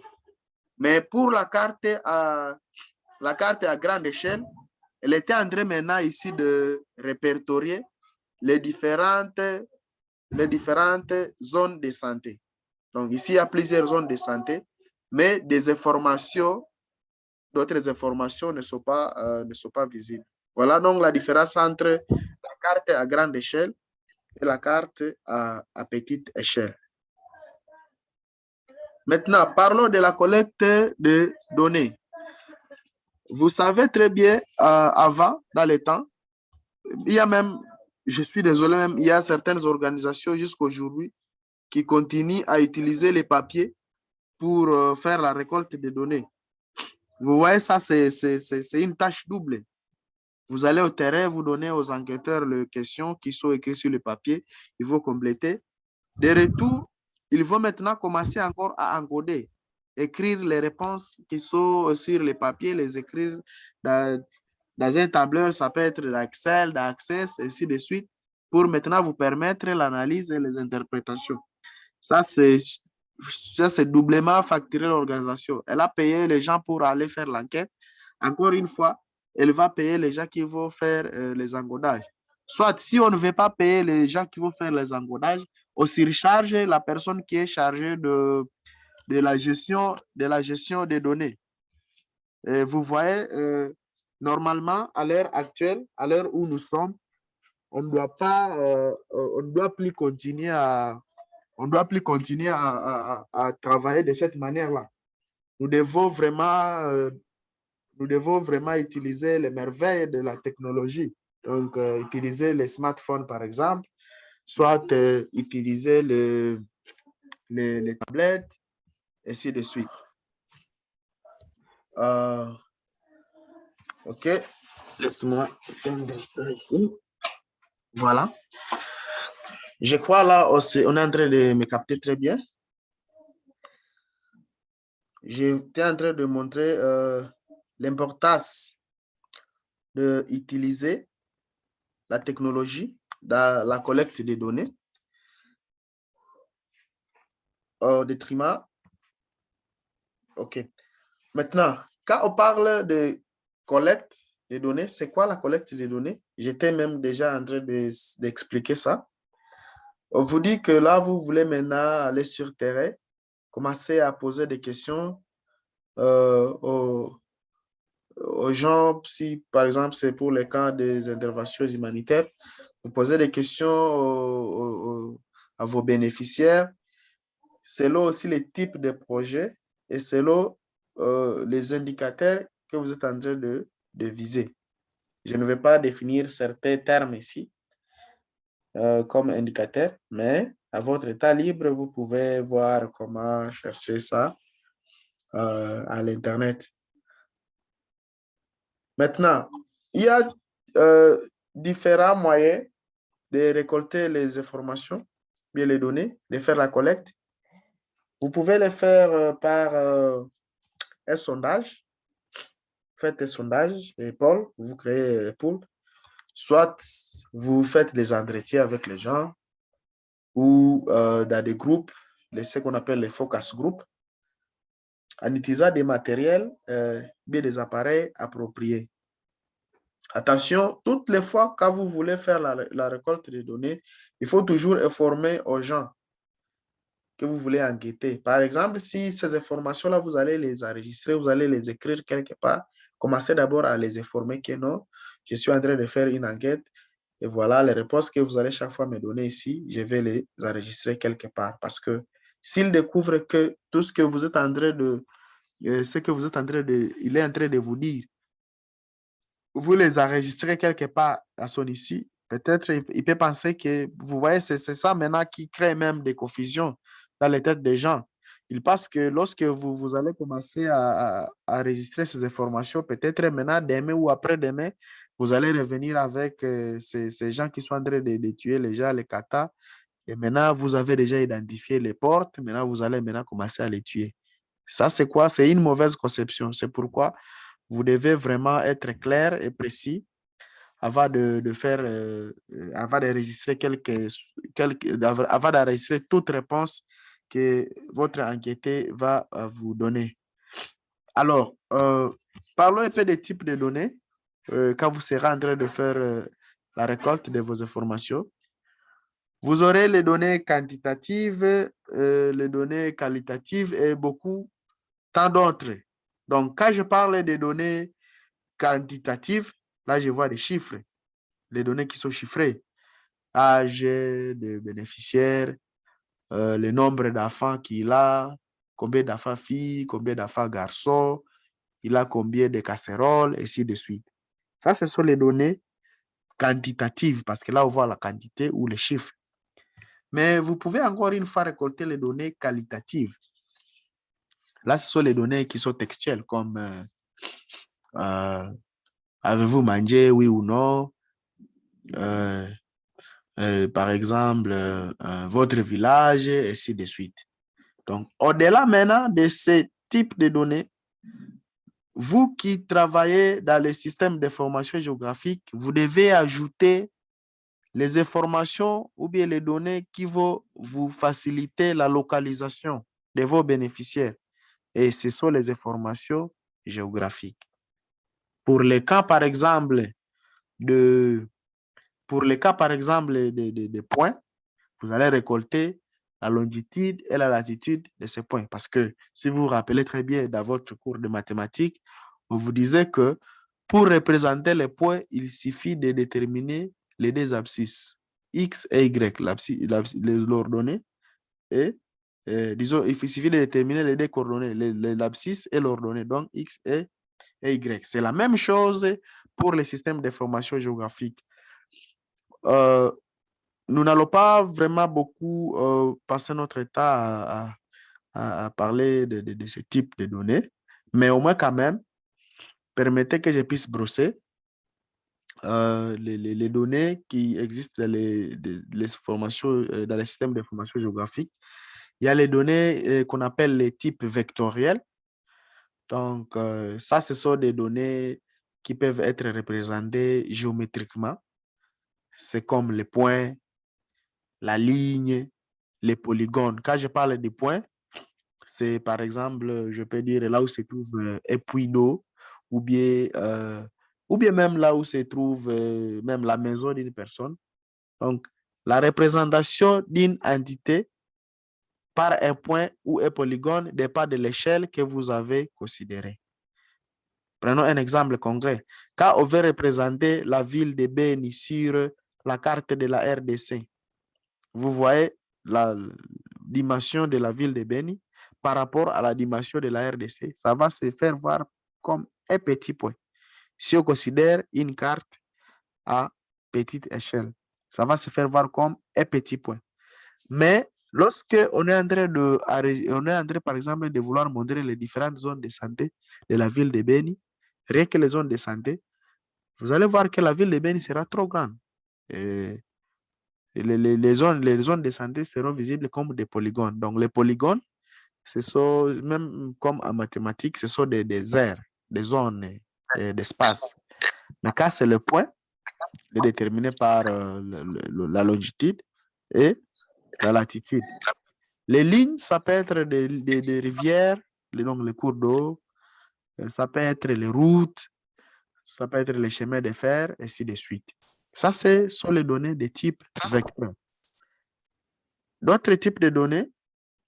Speaker 1: Mais pour la carte à grande échelle, elle était en train maintenant ici de répertorier les différentes zones de santé. Donc ici, il y a plusieurs zones de santé, mais d'autres informations ne sont pas visibles. Voilà donc la différence entre la carte à grande échelle et la carte à petite échelle. Maintenant, parlons de la collecte de données. Vous savez très bien, avant, dans le temps, il y a même, je suis désolé, même, il y a certaines organisations jusqu'aujourd'hui qui continuent à utiliser les papiers pour faire la récolte des données. Vous voyez, ça, c'est une tâche double. Vous allez au terrain, vous donnez aux enquêteurs les questions qui sont écrites sur le papier, ils vont compléter. De retour, ils vont maintenant commencer encore à encoder, écrire les réponses qui sont sur les papiers, les écrire dans un tableur, ça peut être d'Excel, d'Access, et ainsi de suite, pour maintenant vous permettre l'analyse et les interprétations. Ça, c'est doublement facturé l'organisation. Elle a payé les gens pour aller faire l'enquête. Encore une fois, elle va payer les gens qui vont faire les encodages. Soit, si on ne veut pas payer les gens qui vont faire les encodages, on surcharge la personne qui est chargée de la gestion des données. Et vous voyez, normalement, à l'heure actuelle, à l'heure où nous sommes, on ne doit plus continuer à travailler de cette manière-là. Nous devons vraiment utiliser les merveilles de la technologie. Donc, utiliser les smartphones, par exemple, soit utiliser les tablettes, ainsi de suite. OK. Laisse-moi prendre ça ici. Voilà. Je crois là, on est en train de me capter très bien. J'étais en train de montrer l'importance d'utiliser la technologie dans la collecte des données au détriment OK. Maintenant, quand on parle de collecte des données, c'est quoi la collecte des données? J'étais même déjà en train d'expliquer ça. On vous dit que là, vous voulez maintenant aller sur terrain, commencer à poser des questions aux, aux gens, si par exemple c'est pour les cas des interventions humanitaires, vous posez des questions à vos bénéficiaires, selon aussi les types de projets et selon les indicateurs que vous êtes en train de viser. Je ne vais pas définir certains termes ici comme indicateurs, mais à votre état libre, vous pouvez voir comment chercher ça à l'Internet. Maintenant, il y a différents moyens de récolter les informations, bien les données, de faire la collecte. Vous pouvez le faire par un sondage. Faites un sondage, et Paul, vous créez un pool. Soit vous faites des entretiens avec les gens ou dans des groupes, ce qu'on appelle les focus group, en utilisant des matériels, bien des appareils appropriés. Attention, toutes les fois quand vous voulez faire la récolte de données, il faut toujours informer aux gens que vous voulez enquêter. Par exemple, si ces informations-là, vous allez les enregistrer, vous allez les écrire quelque part, commencez d'abord à les informer que non, je suis en train de faire une enquête et voilà les réponses que vous allez chaque fois me donner ici, je vais les enregistrer quelque part parce que s'ils découvrent que tout ce que vous êtes en train de, ce que vous êtes en train de, il est en train de vous dire, vous les enregistrez quelque part à son ici, peut-être il peut penser que, vous voyez, c'est ça maintenant qui crée même des confusions dans les têtes des gens. Il pense que lorsque vous allez commencer à enregistrer ces informations, peut-être maintenant, demain ou après-demain, vous allez revenir avec ces gens qui sont en train de tuer les gens, les katas, et maintenant, vous avez déjà identifié les portes, maintenant, vous allez maintenant commencer à les tuer. Ça, c'est quoi? C'est une mauvaise conception. C'est pourquoi vous devez vraiment être clair et précis avant de faire, avant d'enregistrer avant d'enregistrer toute réponse que votre enquêté va vous donner. Alors, parlons un peu des types de données quand vous serez en train de faire la récolte de vos informations. Vous aurez les données quantitatives, les données qualitatives et beaucoup, tant d'autres. Donc, quand je parle des données quantitatives, là, je vois des chiffres, les données qui sont chiffrées, âge de bénéficiaires, le nombre d'enfants qu'il a, combien d'enfants filles, combien d'enfants garçons, il a combien de casseroles, et ainsi de suite. Ça, ce sont les données quantitatives, parce que là, on voit la quantité ou les chiffres. Mais vous pouvez encore une fois récolter les données qualitatives. Là, ce sont les données qui sont textuelles, comme avez-vous mangé, oui ou non? Par exemple, votre village, et ainsi de suite. Donc, au-delà maintenant de ces types de données, vous qui travaillez dans le système d'information géographique, vous devez ajouter les informations ou bien les données qui vont vous faciliter la localisation de vos bénéficiaires. Et ce sont les informations géographiques. Pour les cas, par exemple, de points, vous allez récolter la longitude et la latitude de ces points. Parce que si vous vous rappelez très bien dans votre cours de mathématiques, on vous disait que pour représenter les points, il suffit de déterminer les deux abscisses, X et Y, l'ordonnée, et disons, il suffit de déterminer les deux coordonnées, l'abscisse et l'ordonnée, donc X et Y. C'est la même chose pour les systèmes d'information géographique. Nous n'allons pas vraiment beaucoup passer notre temps à parler de ce type de données, mais au moins quand même, permettez que je puisse brosser les données qui existent dans les formations, dans les systèmes d'information géographique. Il y a les données qu'on appelle les types vectoriels. Donc, ça, ce sont des données qui peuvent être représentées géométriquement. C'est comme les points, la ligne, les polygones. Quand je parle des points, c'est par exemple, je peux dire là où se trouve un puits d'eau, ou bien, ou bien même là où se trouve même la maison d'une personne. Donc, la représentation d'une entité par un point ou un polygone dépend de l'échelle que vous avez considérée. Prenons un exemple concret. Quand on veut représenter la ville de Beni sur la carte de la RDC, vous voyez la dimension de la ville de Beni par rapport à la dimension de la RDC. Ça va se faire voir comme un petit point. Si on considère une carte à petite échelle, ça va se faire voir comme un petit point. Mais lorsque on est en train, par exemple, de vouloir montrer les différentes zones de santé de la ville de Beni, rien que les zones de santé, vous allez voir que la ville de Beni sera trop grande. Et les zones de santé seront visibles comme des polygones. Donc, les polygones, ce sont, même comme en mathématiques, ce sont des aires, des zones d'espace. Mais quand c'est le point, il est déterminé par la longitude et la latitude. Les lignes, ça peut être des rivières, donc les cours d'eau, ça peut être les routes, ça peut être les chemins de fer, ainsi de suite. Ça, ce sont les données de type vecteur. D'autres types de données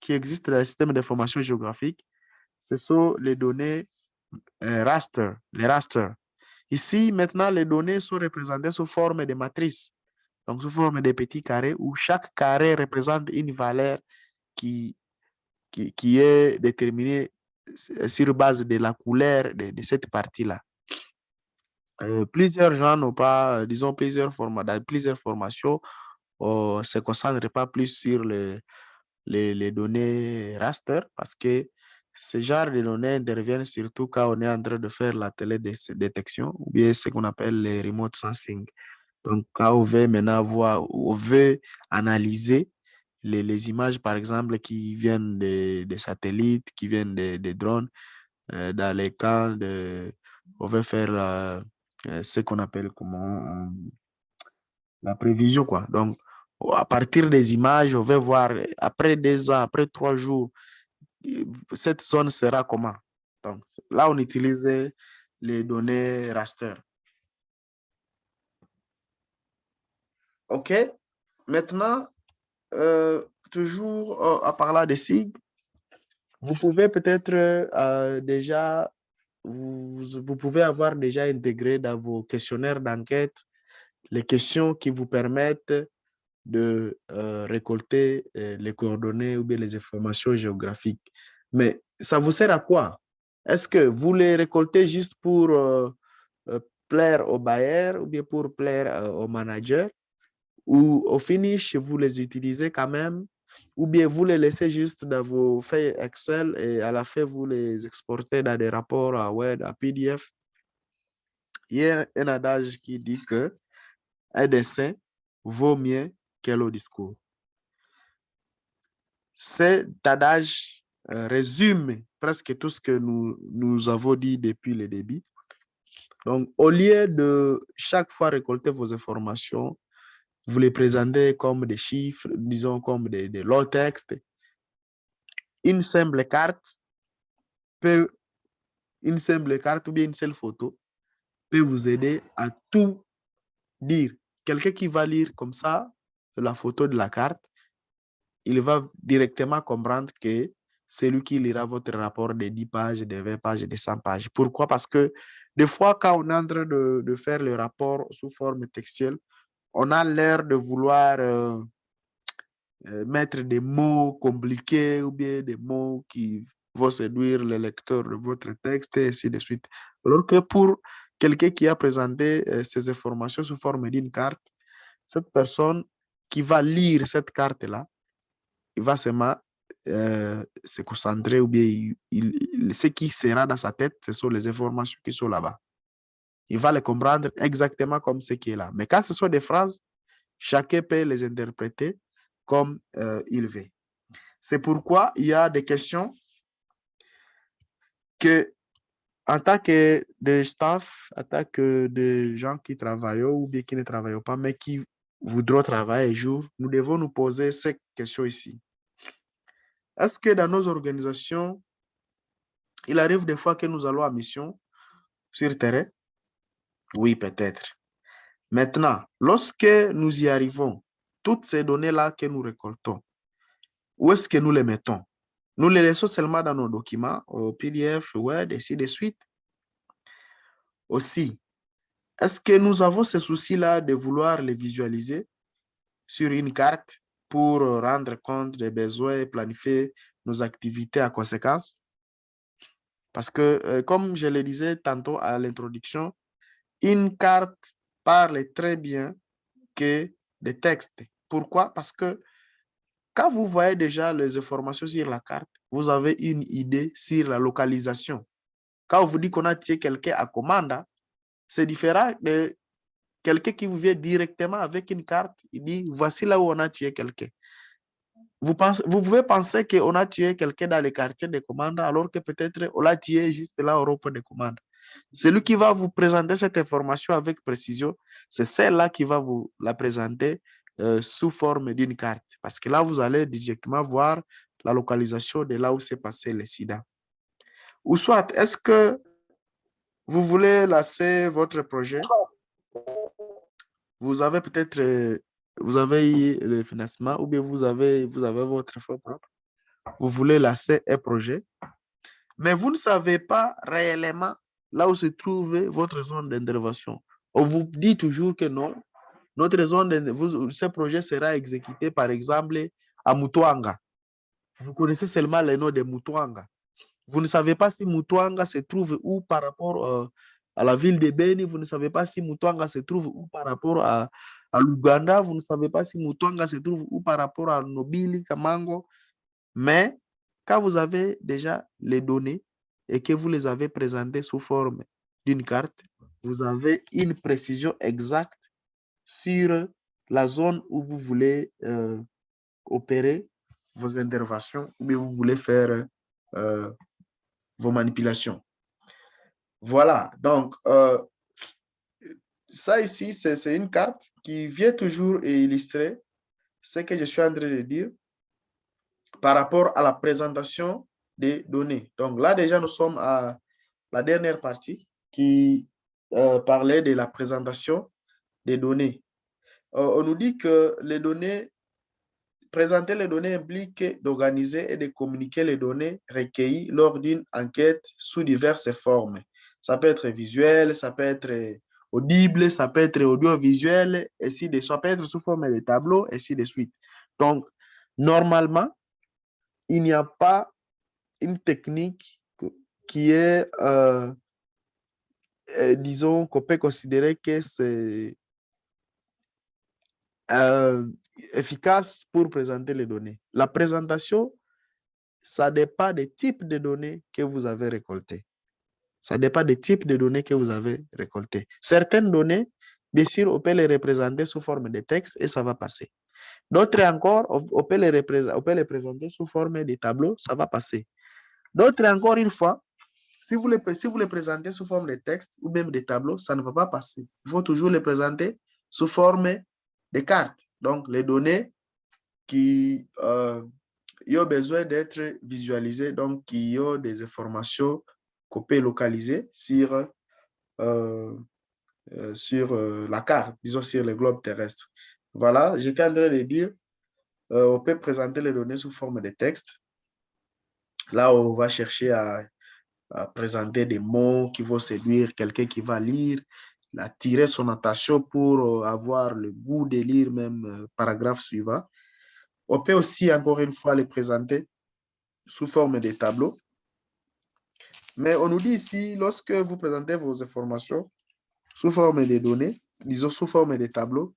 Speaker 1: qui existent dans le système d'information géographique, ce sont les données raster, les rasters. Ici, maintenant, les données sont représentées sous forme de matrices, donc sous forme de petits carrés, où chaque carré représente une valeur qui est déterminée sur base de la couleur de cette partie-là. Plusieurs gens n'ont pas, disons, dans plusieurs formations, on ne se concentre pas plus sur les données raster parce que ce genre de données interviennent surtout quand on est en train de faire la télédétection ou bien ce qu'on appelle les remote sensing. Donc, quand on veut maintenant on veut analyser les images, par exemple, qui viennent des satellites, qui viennent des drones, dans les cas on veut faire ce qu'on appelle la prévision, quoi. Donc, à partir des images, on va voir après 2 ans, après 3 jours, cette zone sera comment. Donc, là, on utilise les données raster. OK. Maintenant, toujours en parlant de SIG, vous pouvez peut-être déjà, vous pouvez avoir déjà intégré dans vos questionnaires d'enquête les questions qui vous permettent de récolter les coordonnées ou bien les informations géographiques. Mais ça vous sert à quoi? Est-ce que vous les récoltez juste pour plaire au bailleur ou bien pour plaire au manager? Ou au finish, vous les utilisez quand même? Ou bien vous les laissez juste dans vos feuilles Excel et à la fin, vous les exportez dans des rapports à Word, à PDF? Il y a un adage qui dit que un dessin vaut mieux qu'un long discours. Cet adage résume presque tout ce que nous avons dit depuis le début. Donc, au lieu de chaque fois récolter vos informations, vous les présentez comme des chiffres, disons comme des longs textes. Une simple carte ou bien une seule photo peut vous aider à tout dire. Quelqu'un qui va lire comme ça la photo de la carte, il va directement comprendre que c'est lui qui lira votre rapport de 10 pages, de 20 pages, de 100 pages. Pourquoi? Parce que des fois, quand on est en train de faire le rapport sous forme textuelle, on a l'air de vouloir mettre des mots compliqués ou bien des mots qui vont séduire le lecteur de votre texte et ainsi de suite. Alors que pour quelqu'un qui a présenté ces informations sous forme d'une carte, cette personne qui va lire cette carte-là, il va seulement se concentrer ou bien ce qui sera dans sa tête, ce sont les informations qui sont là-bas. Il va les comprendre exactement comme ce qui est là. Mais quand ce sont des phrases, chacun peut les interpréter comme il veut. C'est pourquoi il y a des questions que, en tant que de staff, en tant que de gens qui travaillent ou bien qui ne travaillent pas, mais qui voudront travailler un jour, nous devons nous poser ces questions ici. Est-ce que dans nos organisations, il arrive des fois que nous allons en mission sur terrain? Oui, peut-être. Maintenant, lorsque nous y arrivons, toutes ces données-là que nous récoltons, où est-ce que nous les mettons? Nous les laissons seulement dans nos documents, au PDF, Word, et ainsi de suite. Aussi, est-ce que nous avons ce souci-là de vouloir les visualiser sur une carte pour rendre compte des besoins et planifier nos activités à conséquence? Parce que, comme je le disais tantôt à l'introduction, une carte parle très bien que des textes. Pourquoi? Parce que quand vous voyez déjà les informations sur la carte, vous avez une idée sur la localisation. Quand on vous dit qu'on a tué quelqu'un à Komanda, c'est différent de quelqu'un qui vous vient directement avec une carte. Il dit, voici là où on a tué quelqu'un. Vous pouvez penser qu'on a tué quelqu'un dans les quartiers de Komanda, alors que peut-être on l'a tué juste là au rond-point de Komanda. Celui qui va vous présenter cette information avec précision, c'est celle-là qui va vous la présenter sous forme d'une carte. Parce que là, vous allez directement voir la localisation de là où s'est passé l'incident. Ou soit, est-ce que vous voulez lancer votre projet? Vous avez peut-être, vous avez eu le financement ou bien vous avez votre fonds propre. Vous voulez lancer un projet, mais vous ne savez pas réellement là où se trouve votre zone d'intervention. On vous dit toujours que non, notre zone, ce projet sera exécuté par exemple à Mutuanga. Vous connaissez seulement le nom de Mutuanga. Vous ne savez pas si Mutuanga se trouve où par rapport à la ville de Beni. Vous ne savez pas si Mutuanga se trouve où par rapport à l'Ouganda. Vous ne savez pas si Mutuanga se trouve où par rapport à Nobili, Kamango. Mais quand vous avez déjà les données et que vous les avez présentées sous forme d'une carte, vous avez une précision exacte sur la zone où vous voulez opérer vos interventions ou bien vous voulez faire vos manipulations. Voilà, donc ça ici, c'est une carte qui vient toujours illustrer ce que je suis en train de dire par rapport à la présentation des données. Donc là, déjà, nous sommes à la dernière partie qui parlait de la présentation des données. On nous dit que les données, présenter les données implique d'organiser et de communiquer les données recueillies lors d'une enquête sous diverses formes. Ça peut être visuel, ça peut être audible, ça peut être audiovisuel, ainsi de suite. Ça peut être sous forme de tableau, ainsi de suite. Donc, normalement, il n'y a pas une technique qui est, disons, qu'on peut considérer que c'est efficace pour présenter les données. La présentation, ça dépend des types de données que vous avez récoltées. Ça dépend des types de données que vous avez récoltées. Certaines données, bien sûr, on peut les représenter sous forme de texte et ça va passer. D'autres encore, on peut les présenter sous forme de tableau, ça va passer. D'autres encore une fois, si vous les présentez sous forme de texte ou même de tableau, ça ne va pas passer. Il faut toujours les présenter sous forme de cartes. Donc, les données qui ont besoin d'être visualisées, donc qui ont des informations qu'on peut localiser sur la carte, disons sur le globe terrestre. Voilà, j'étais en train de dire, on peut présenter les données sous forme de texte. Là, on va chercher à présenter des mots qui vont séduire quelqu'un qui va lire, tirer son attention pour avoir le goût de lire même paragraphe suivant. On peut aussi, encore une fois, les présenter sous forme de tableaux. Mais on nous dit ici, lorsque vous présentez vos informations sous forme de données, disons sous forme de tableaux,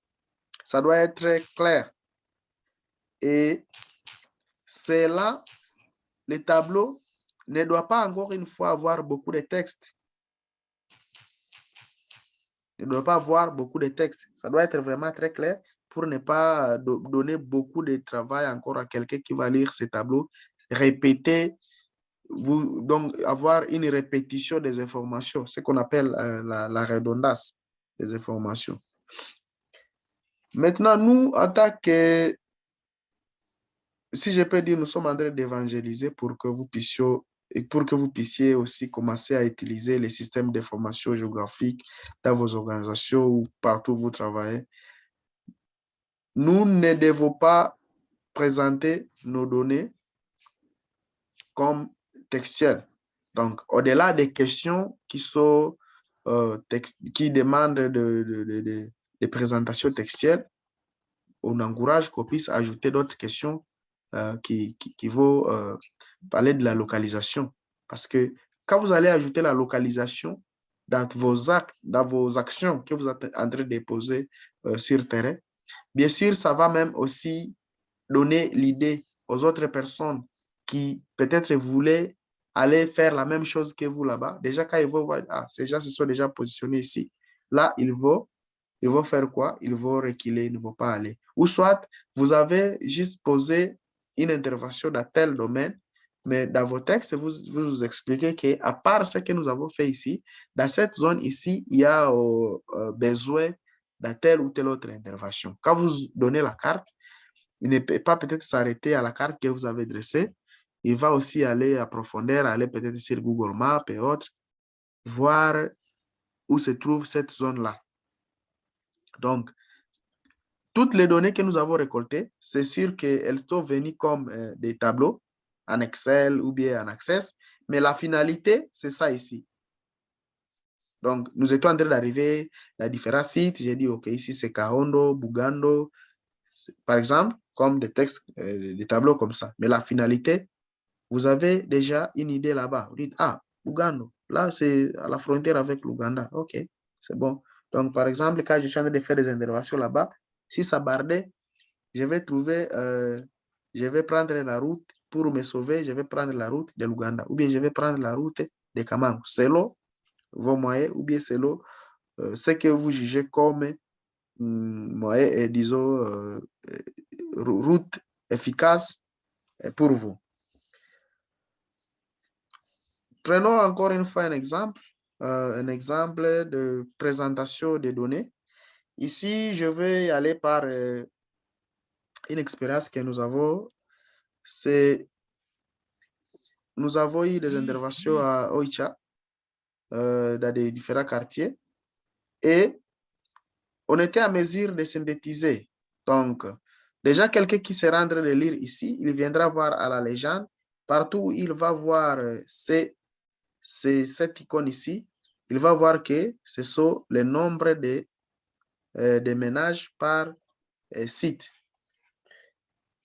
Speaker 1: ça doit être très clair. Et c'est là, les tableaux ne doivent pas encore une fois avoir beaucoup de textes. Il ne doit pas avoir beaucoup de textes. Ça doit être vraiment très clair pour ne pas donner beaucoup de travail encore à quelqu'un qui va lire ces tableaux, répéter, donc avoir une répétition des informations, ce qu'on appelle la redondance des informations. Maintenant, nous, en tant que si je peux dire, nous sommes en train d'évangéliser pour que vous puissiez aussi commencer à utiliser les systèmes d'information géographique dans vos organisations ou partout où vous travaillez. Nous ne devons pas présenter nos données comme textuelles. Donc, au-delà des questions qui sont qui demandent des présentations textuelles, on encourage qu'on puisse ajouter d'autres questions qui vont parler de la localisation. Parce que quand vous allez ajouter la localisation dans vos actes, dans vos actions que vous êtes en train de poser sur le terrain, bien sûr, ça va même aussi donner l'idée aux autres personnes qui peut-être voulaient aller faire la même chose que vous là-bas. Déjà, quand ils vont voir, ah, ces gens se sont déjà positionnés ici. Là, ils vont faire quoi? Ils vont reculer, ils ne vont pas aller. Ou soit, vous avez juste posé une intervention dans tel domaine, mais dans vos textes, vous expliquez qu'à part ce que nous avons fait ici, dans cette zone ici, il y a besoin de telle ou telle autre intervention. Quand vous donnez la carte, il ne peut pas peut-être s'arrêter à la carte que vous avez dressée. Il va aussi aller à profondeur, aller peut-être sur Google Maps et autres, voir où se trouve cette zone-là. Donc, toutes les données que nous avons récoltées, c'est sûr qu'elles sont venues comme des tableaux en Excel ou bien en Access, mais la finalité, c'est ça ici. Donc, nous étions en train d'arriver à différents sites. J'ai dit, OK, ici c'est Kahondo, Bugando, par exemple, comme des textes, des tableaux comme ça. Mais la finalité, vous avez déjà une idée là-bas. Vous dites, ah, Bugando, là c'est à la frontière avec l'Ouganda. OK, c'est bon. Donc, par exemple, quand je suis en train de faire des interventions là-bas, si ça bardait, je vais prendre la route pour me sauver, je vais prendre la route de l'Ouganda, ou bien je vais prendre la route de Kamango, selon vos moyens, ou bien selon ce que vous jugez comme moyen et disons route efficace pour vous. Prenons encore une fois un exemple de présentation des données. Ici, je vais y aller par une expérience que nous avons. Nous avons eu des interventions à Oicha, dans des différents quartiers, et on était à mesure de synthétiser. Donc, déjà, quelqu'un qui se rendra de lire ici, il viendra voir à la légende, partout où il va voir cette icône ici, il va voir que ce sont les nombres de ménages par site.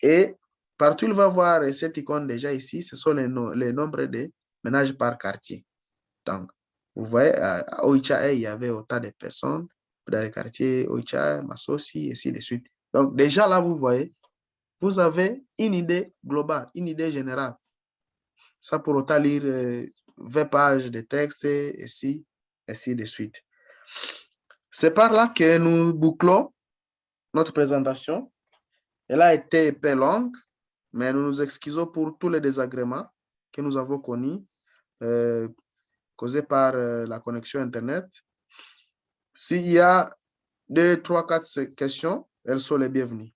Speaker 1: Et partout, il va voir cette icône déjà ici, ce sont les nombres de ménages par quartier. Donc, vous voyez, à Oicha, il y avait autant de personnes dans les quartiers Oicha, Massosi, et ainsi de suite. Donc, déjà là, vous voyez, vous avez une idée globale, une idée générale. Ça pour autant lire 20 pages de texte, et ainsi de suite. C'est par là que nous bouclons notre présentation. Elle a été un peu longue, mais nous nous excusons pour tous les désagréments que nous avons connus, causés par la connexion Internet. S'il y a 2, 3, 4 questions, elles sont les bienvenues.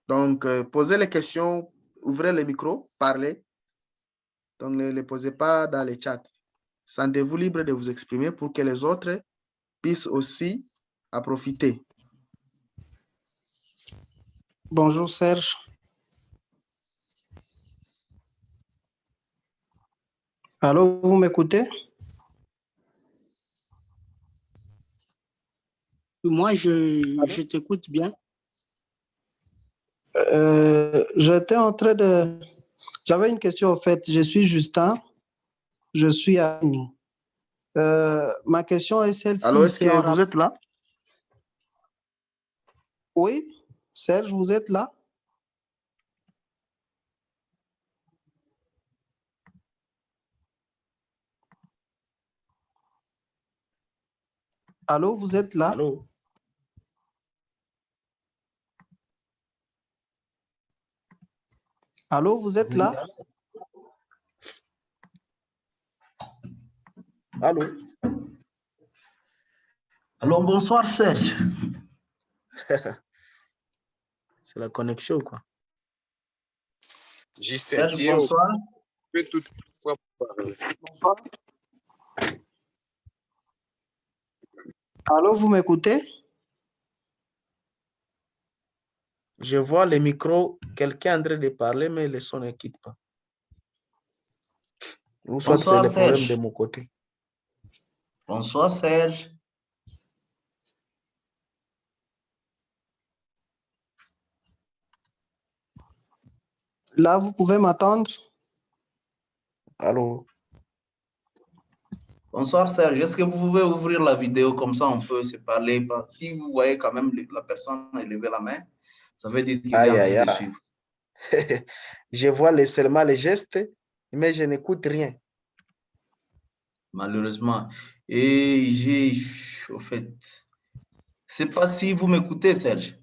Speaker 1: Donc, posez les questions, ouvrez le micro, parlez. Donc, ne les posez pas dans les chats. Sentez-vous libre de vous exprimer pour que les autres puissent aussi en profiter.
Speaker 4: Bonjour Serge. Allô, vous m'écoutez?
Speaker 5: Moi, je t'écoute bien.
Speaker 4: J'étais en train de... J'avais une question en fait. Je suis Justin. Je suis à nous. Ma question est celle-ci.
Speaker 1: Alors, est-ce que vous êtes là?
Speaker 4: Oui, Serge, vous êtes là? Allô, vous êtes là?
Speaker 1: Allô?
Speaker 4: Allô, vous êtes là?
Speaker 1: Allô?
Speaker 6: Allô, bonsoir Serge.
Speaker 1: C'est la connexion, quoi.
Speaker 3: Justin,
Speaker 6: Serge,
Speaker 3: tu es
Speaker 6: bonsoir.
Speaker 3: occupé toute la fois pour parler.
Speaker 4: Bonsoir. Allô, vous m'écoutez?
Speaker 1: Je vois le micro, quelqu'un en train de parler, mais le son ne quitte pas. Ou soit c'est
Speaker 6: Bonsoir
Speaker 1: le problème
Speaker 6: Serge.
Speaker 1: de mon côté.
Speaker 6: Bonsoir Serge.
Speaker 4: Là, vous pouvez m'attendre?
Speaker 1: Allô?
Speaker 6: Bonsoir Serge. Est-ce que vous pouvez ouvrir la vidéo comme ça on peut se parler? Si vous voyez quand même la personne lever la main, ça veut dire qu'il est en
Speaker 1: Aïe,
Speaker 6: train
Speaker 1: aïe,
Speaker 6: de
Speaker 1: aïe.
Speaker 6: suivre.
Speaker 1: Je vois seulement les gestes, mais je n'écoute rien.
Speaker 6: Malheureusement. Et au fait, je ne sais pas si vous m'écoutez Serge.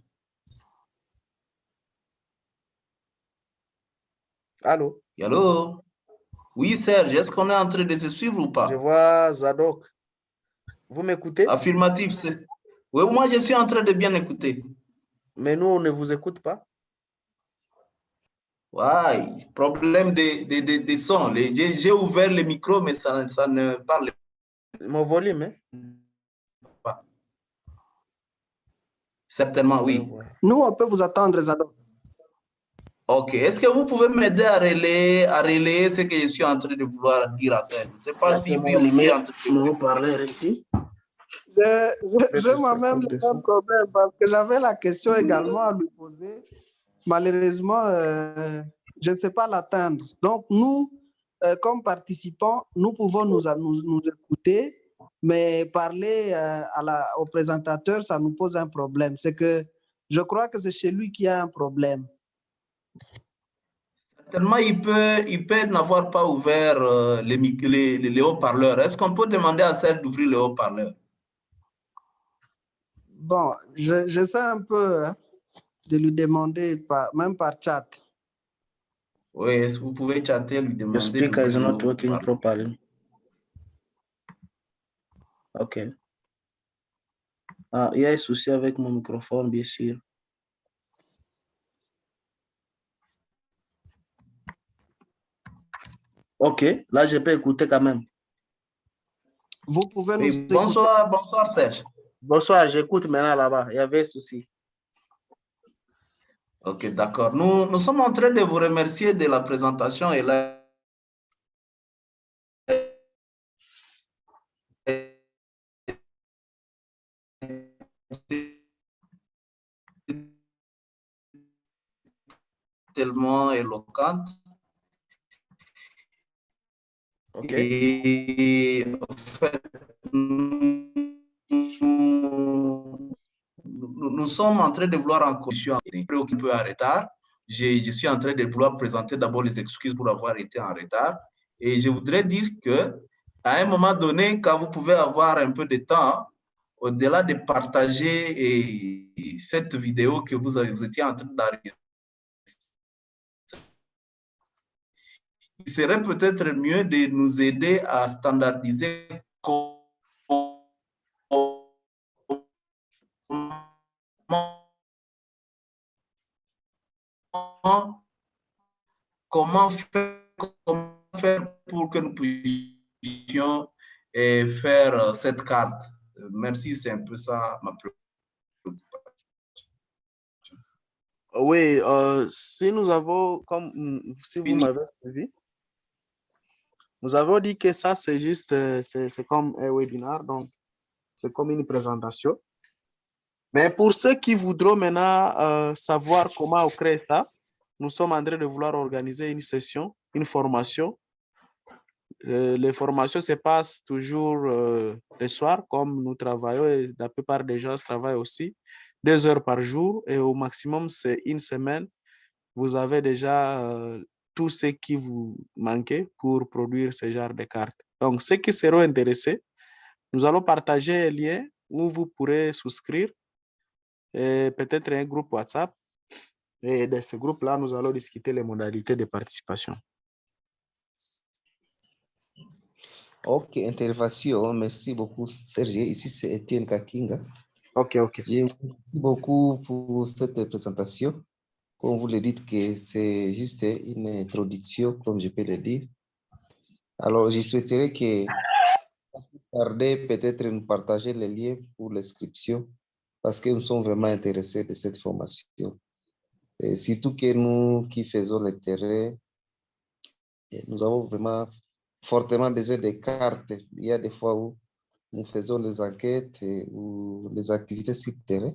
Speaker 1: Allô?
Speaker 6: Allô? Oui Serge, est-ce qu'on est en train de se suivre ou
Speaker 1: Je
Speaker 6: pas?
Speaker 1: vois Zadok. Vous m'écoutez?
Speaker 6: Affirmatif, c'est... Oui, moi je suis en train de bien écouter.
Speaker 1: Mais nous, on ne vous écoute pas.
Speaker 6: Ouais, problème de son. J'ai ouvert le micro, mais ça ne parle
Speaker 1: Mon volume, hein?
Speaker 6: pas. Certainement, oui.
Speaker 1: Ouais.
Speaker 4: Nous, on peut vous attendre, Zadok.
Speaker 6: Ok. Est-ce que vous pouvez m'aider à relayer ce que je suis en train de vouloir dire à Serge? Je ne sais pas si lui aussi est en train de
Speaker 1: mon haut-parleur ici.
Speaker 4: J'ai moi-même le même problème parce que j'avais la question également à lui poser. Malheureusement, je ne sais pas l'atteindre. Donc, nous, comme participants, nous pouvons nous écouter, mais parler au présentateur, ça nous pose un problème. C'est que je crois que c'est chez lui qu'il y a un problème.
Speaker 6: Certainement, il peut n'avoir pas ouvert les haut-parleurs. Est-ce qu'on peut demander à Serge d'ouvrir les haut-parleurs?
Speaker 4: Bon, j'essaie un peu de lui demander, même par chat.
Speaker 6: Oui, est-ce que vous pouvez chatter, lui
Speaker 1: The
Speaker 6: demander
Speaker 1: speaker is
Speaker 6: d'ouvrir
Speaker 1: not
Speaker 6: nos
Speaker 1: working
Speaker 6: haut-parleurs?
Speaker 1: properly. OK. Ah, il y a un souci avec mon microphone, bien sûr. OK, là, je peux écouter quand même.
Speaker 4: Vous pouvez nous
Speaker 6: Oui,
Speaker 4: écouter.
Speaker 6: bonsoir Serge.
Speaker 1: Bonsoir, j'écoute maintenant là-bas. Il y avait un souci.
Speaker 6: Ok, d'accord. Nous sommes en train de vous remercier de la présentation et là, tellement éloquente.
Speaker 1: OK.
Speaker 6: Et en fait, nous sommes en train de vouloir en commission préoccupé en retard. Je suis en train de vouloir présenter d'abord les excuses pour avoir été en retard. Et je voudrais dire que à un moment donné, quand vous pouvez avoir un peu de temps, au-delà de partager cette vidéo que vous étiez en train d'enregistrer, il serait peut-être mieux de nous aider à standardiser comment faire pour que nous puissions faire cette carte. Merci, c'est un peu ça ma préoccupation.
Speaker 1: Oui, si nous avons, si vous m'avez suivi, nous avons dit que ça, c'est juste, c'est comme un webinaire, donc c'est comme une présentation. Mais pour ceux qui voudront maintenant savoir comment on crée ça, nous sommes en train de vouloir organiser une session, une formation. Les formations se passent toujours le soir, comme nous travaillons, et la plupart des gens travaillent aussi, 2 heures par jour, et au maximum, c'est une semaine. Vous avez déjà tout ce qui vous manquait pour produire ce genre de cartes. Donc, ceux qui seront intéressés, nous allons partager un lien où vous pourrez souscrire et peut-être un groupe WhatsApp. Et de ce groupe-là, nous allons discuter les modalités de participation.
Speaker 7: Ok, intervention. Merci beaucoup, Serge. Ici, c'est Étienne Kakinga.
Speaker 1: Ok.
Speaker 7: Merci beaucoup pour cette présentation. Comme vous le dites, que c'est juste une introduction, comme je peux le dire. Alors, je souhaiterais que peut-être nous partager les liens pour l'inscription parce que nous sommes vraiment intéressés de cette formation. Et surtout que nous qui faisons le terrain, nous avons vraiment fortement besoin de cartes. Il y a des fois où nous faisons les enquêtes ou les activités sur le terrain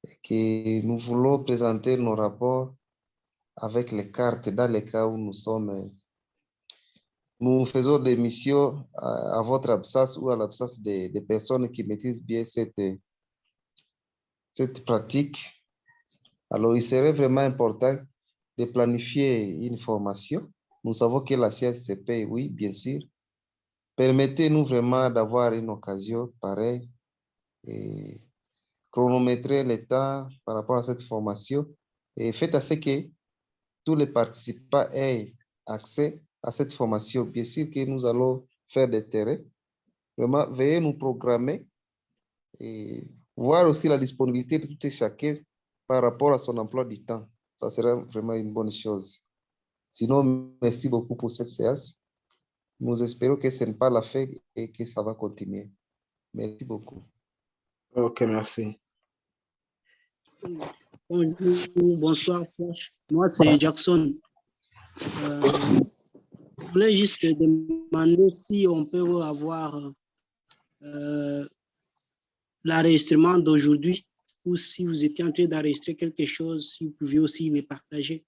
Speaker 7: et que nous voulons présenter nos rapports avec les cartes dans les cas où nous faisons des missions à votre absence ou à l'absence des personnes qui maîtrisent bien cette pratique. Alors, il serait vraiment important de planifier une formation. Nous savons que la CSCP, oui, bien sûr. Permettez-nous vraiment d'avoir une occasion pareille et chronométrer le temps par rapport à cette formation et faites à ce que tous les participants aient accès à cette formation. Bien sûr que nous allons faire des terrains. Vraiment, veuillez nous programmer et voir aussi la disponibilité de tout et chacun par rapport à son emploi du temps. Ça serait vraiment une bonne chose. Sinon, merci beaucoup pour cette séance. Nous espérons que ce n'est pas la fin et que ça va continuer. Merci beaucoup.
Speaker 1: Ok, merci.
Speaker 5: Bonsoir, Serge. Moi, c'est Jackson. Je voulais juste demander si on peut avoir l'enregistrement d'aujourd'hui ou si vous étiez en train d'enregistrer quelque chose, si vous pouviez aussi me partager.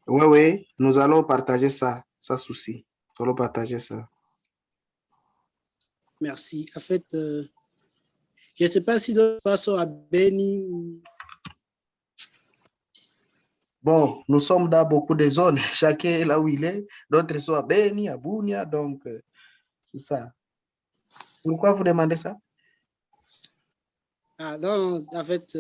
Speaker 1: Oui, nous allons partager ça, sans souci. Nous allons partager ça.
Speaker 5: Merci. En fait, je ne sais pas si d'autres passent à Beni ou...
Speaker 1: Bon, nous sommes dans beaucoup de zones. Chacun est là où il est. D'autres sont à Beni, à Bunia, donc c'est ça. Pourquoi vous demandez ça?
Speaker 5: Ah non, en fait,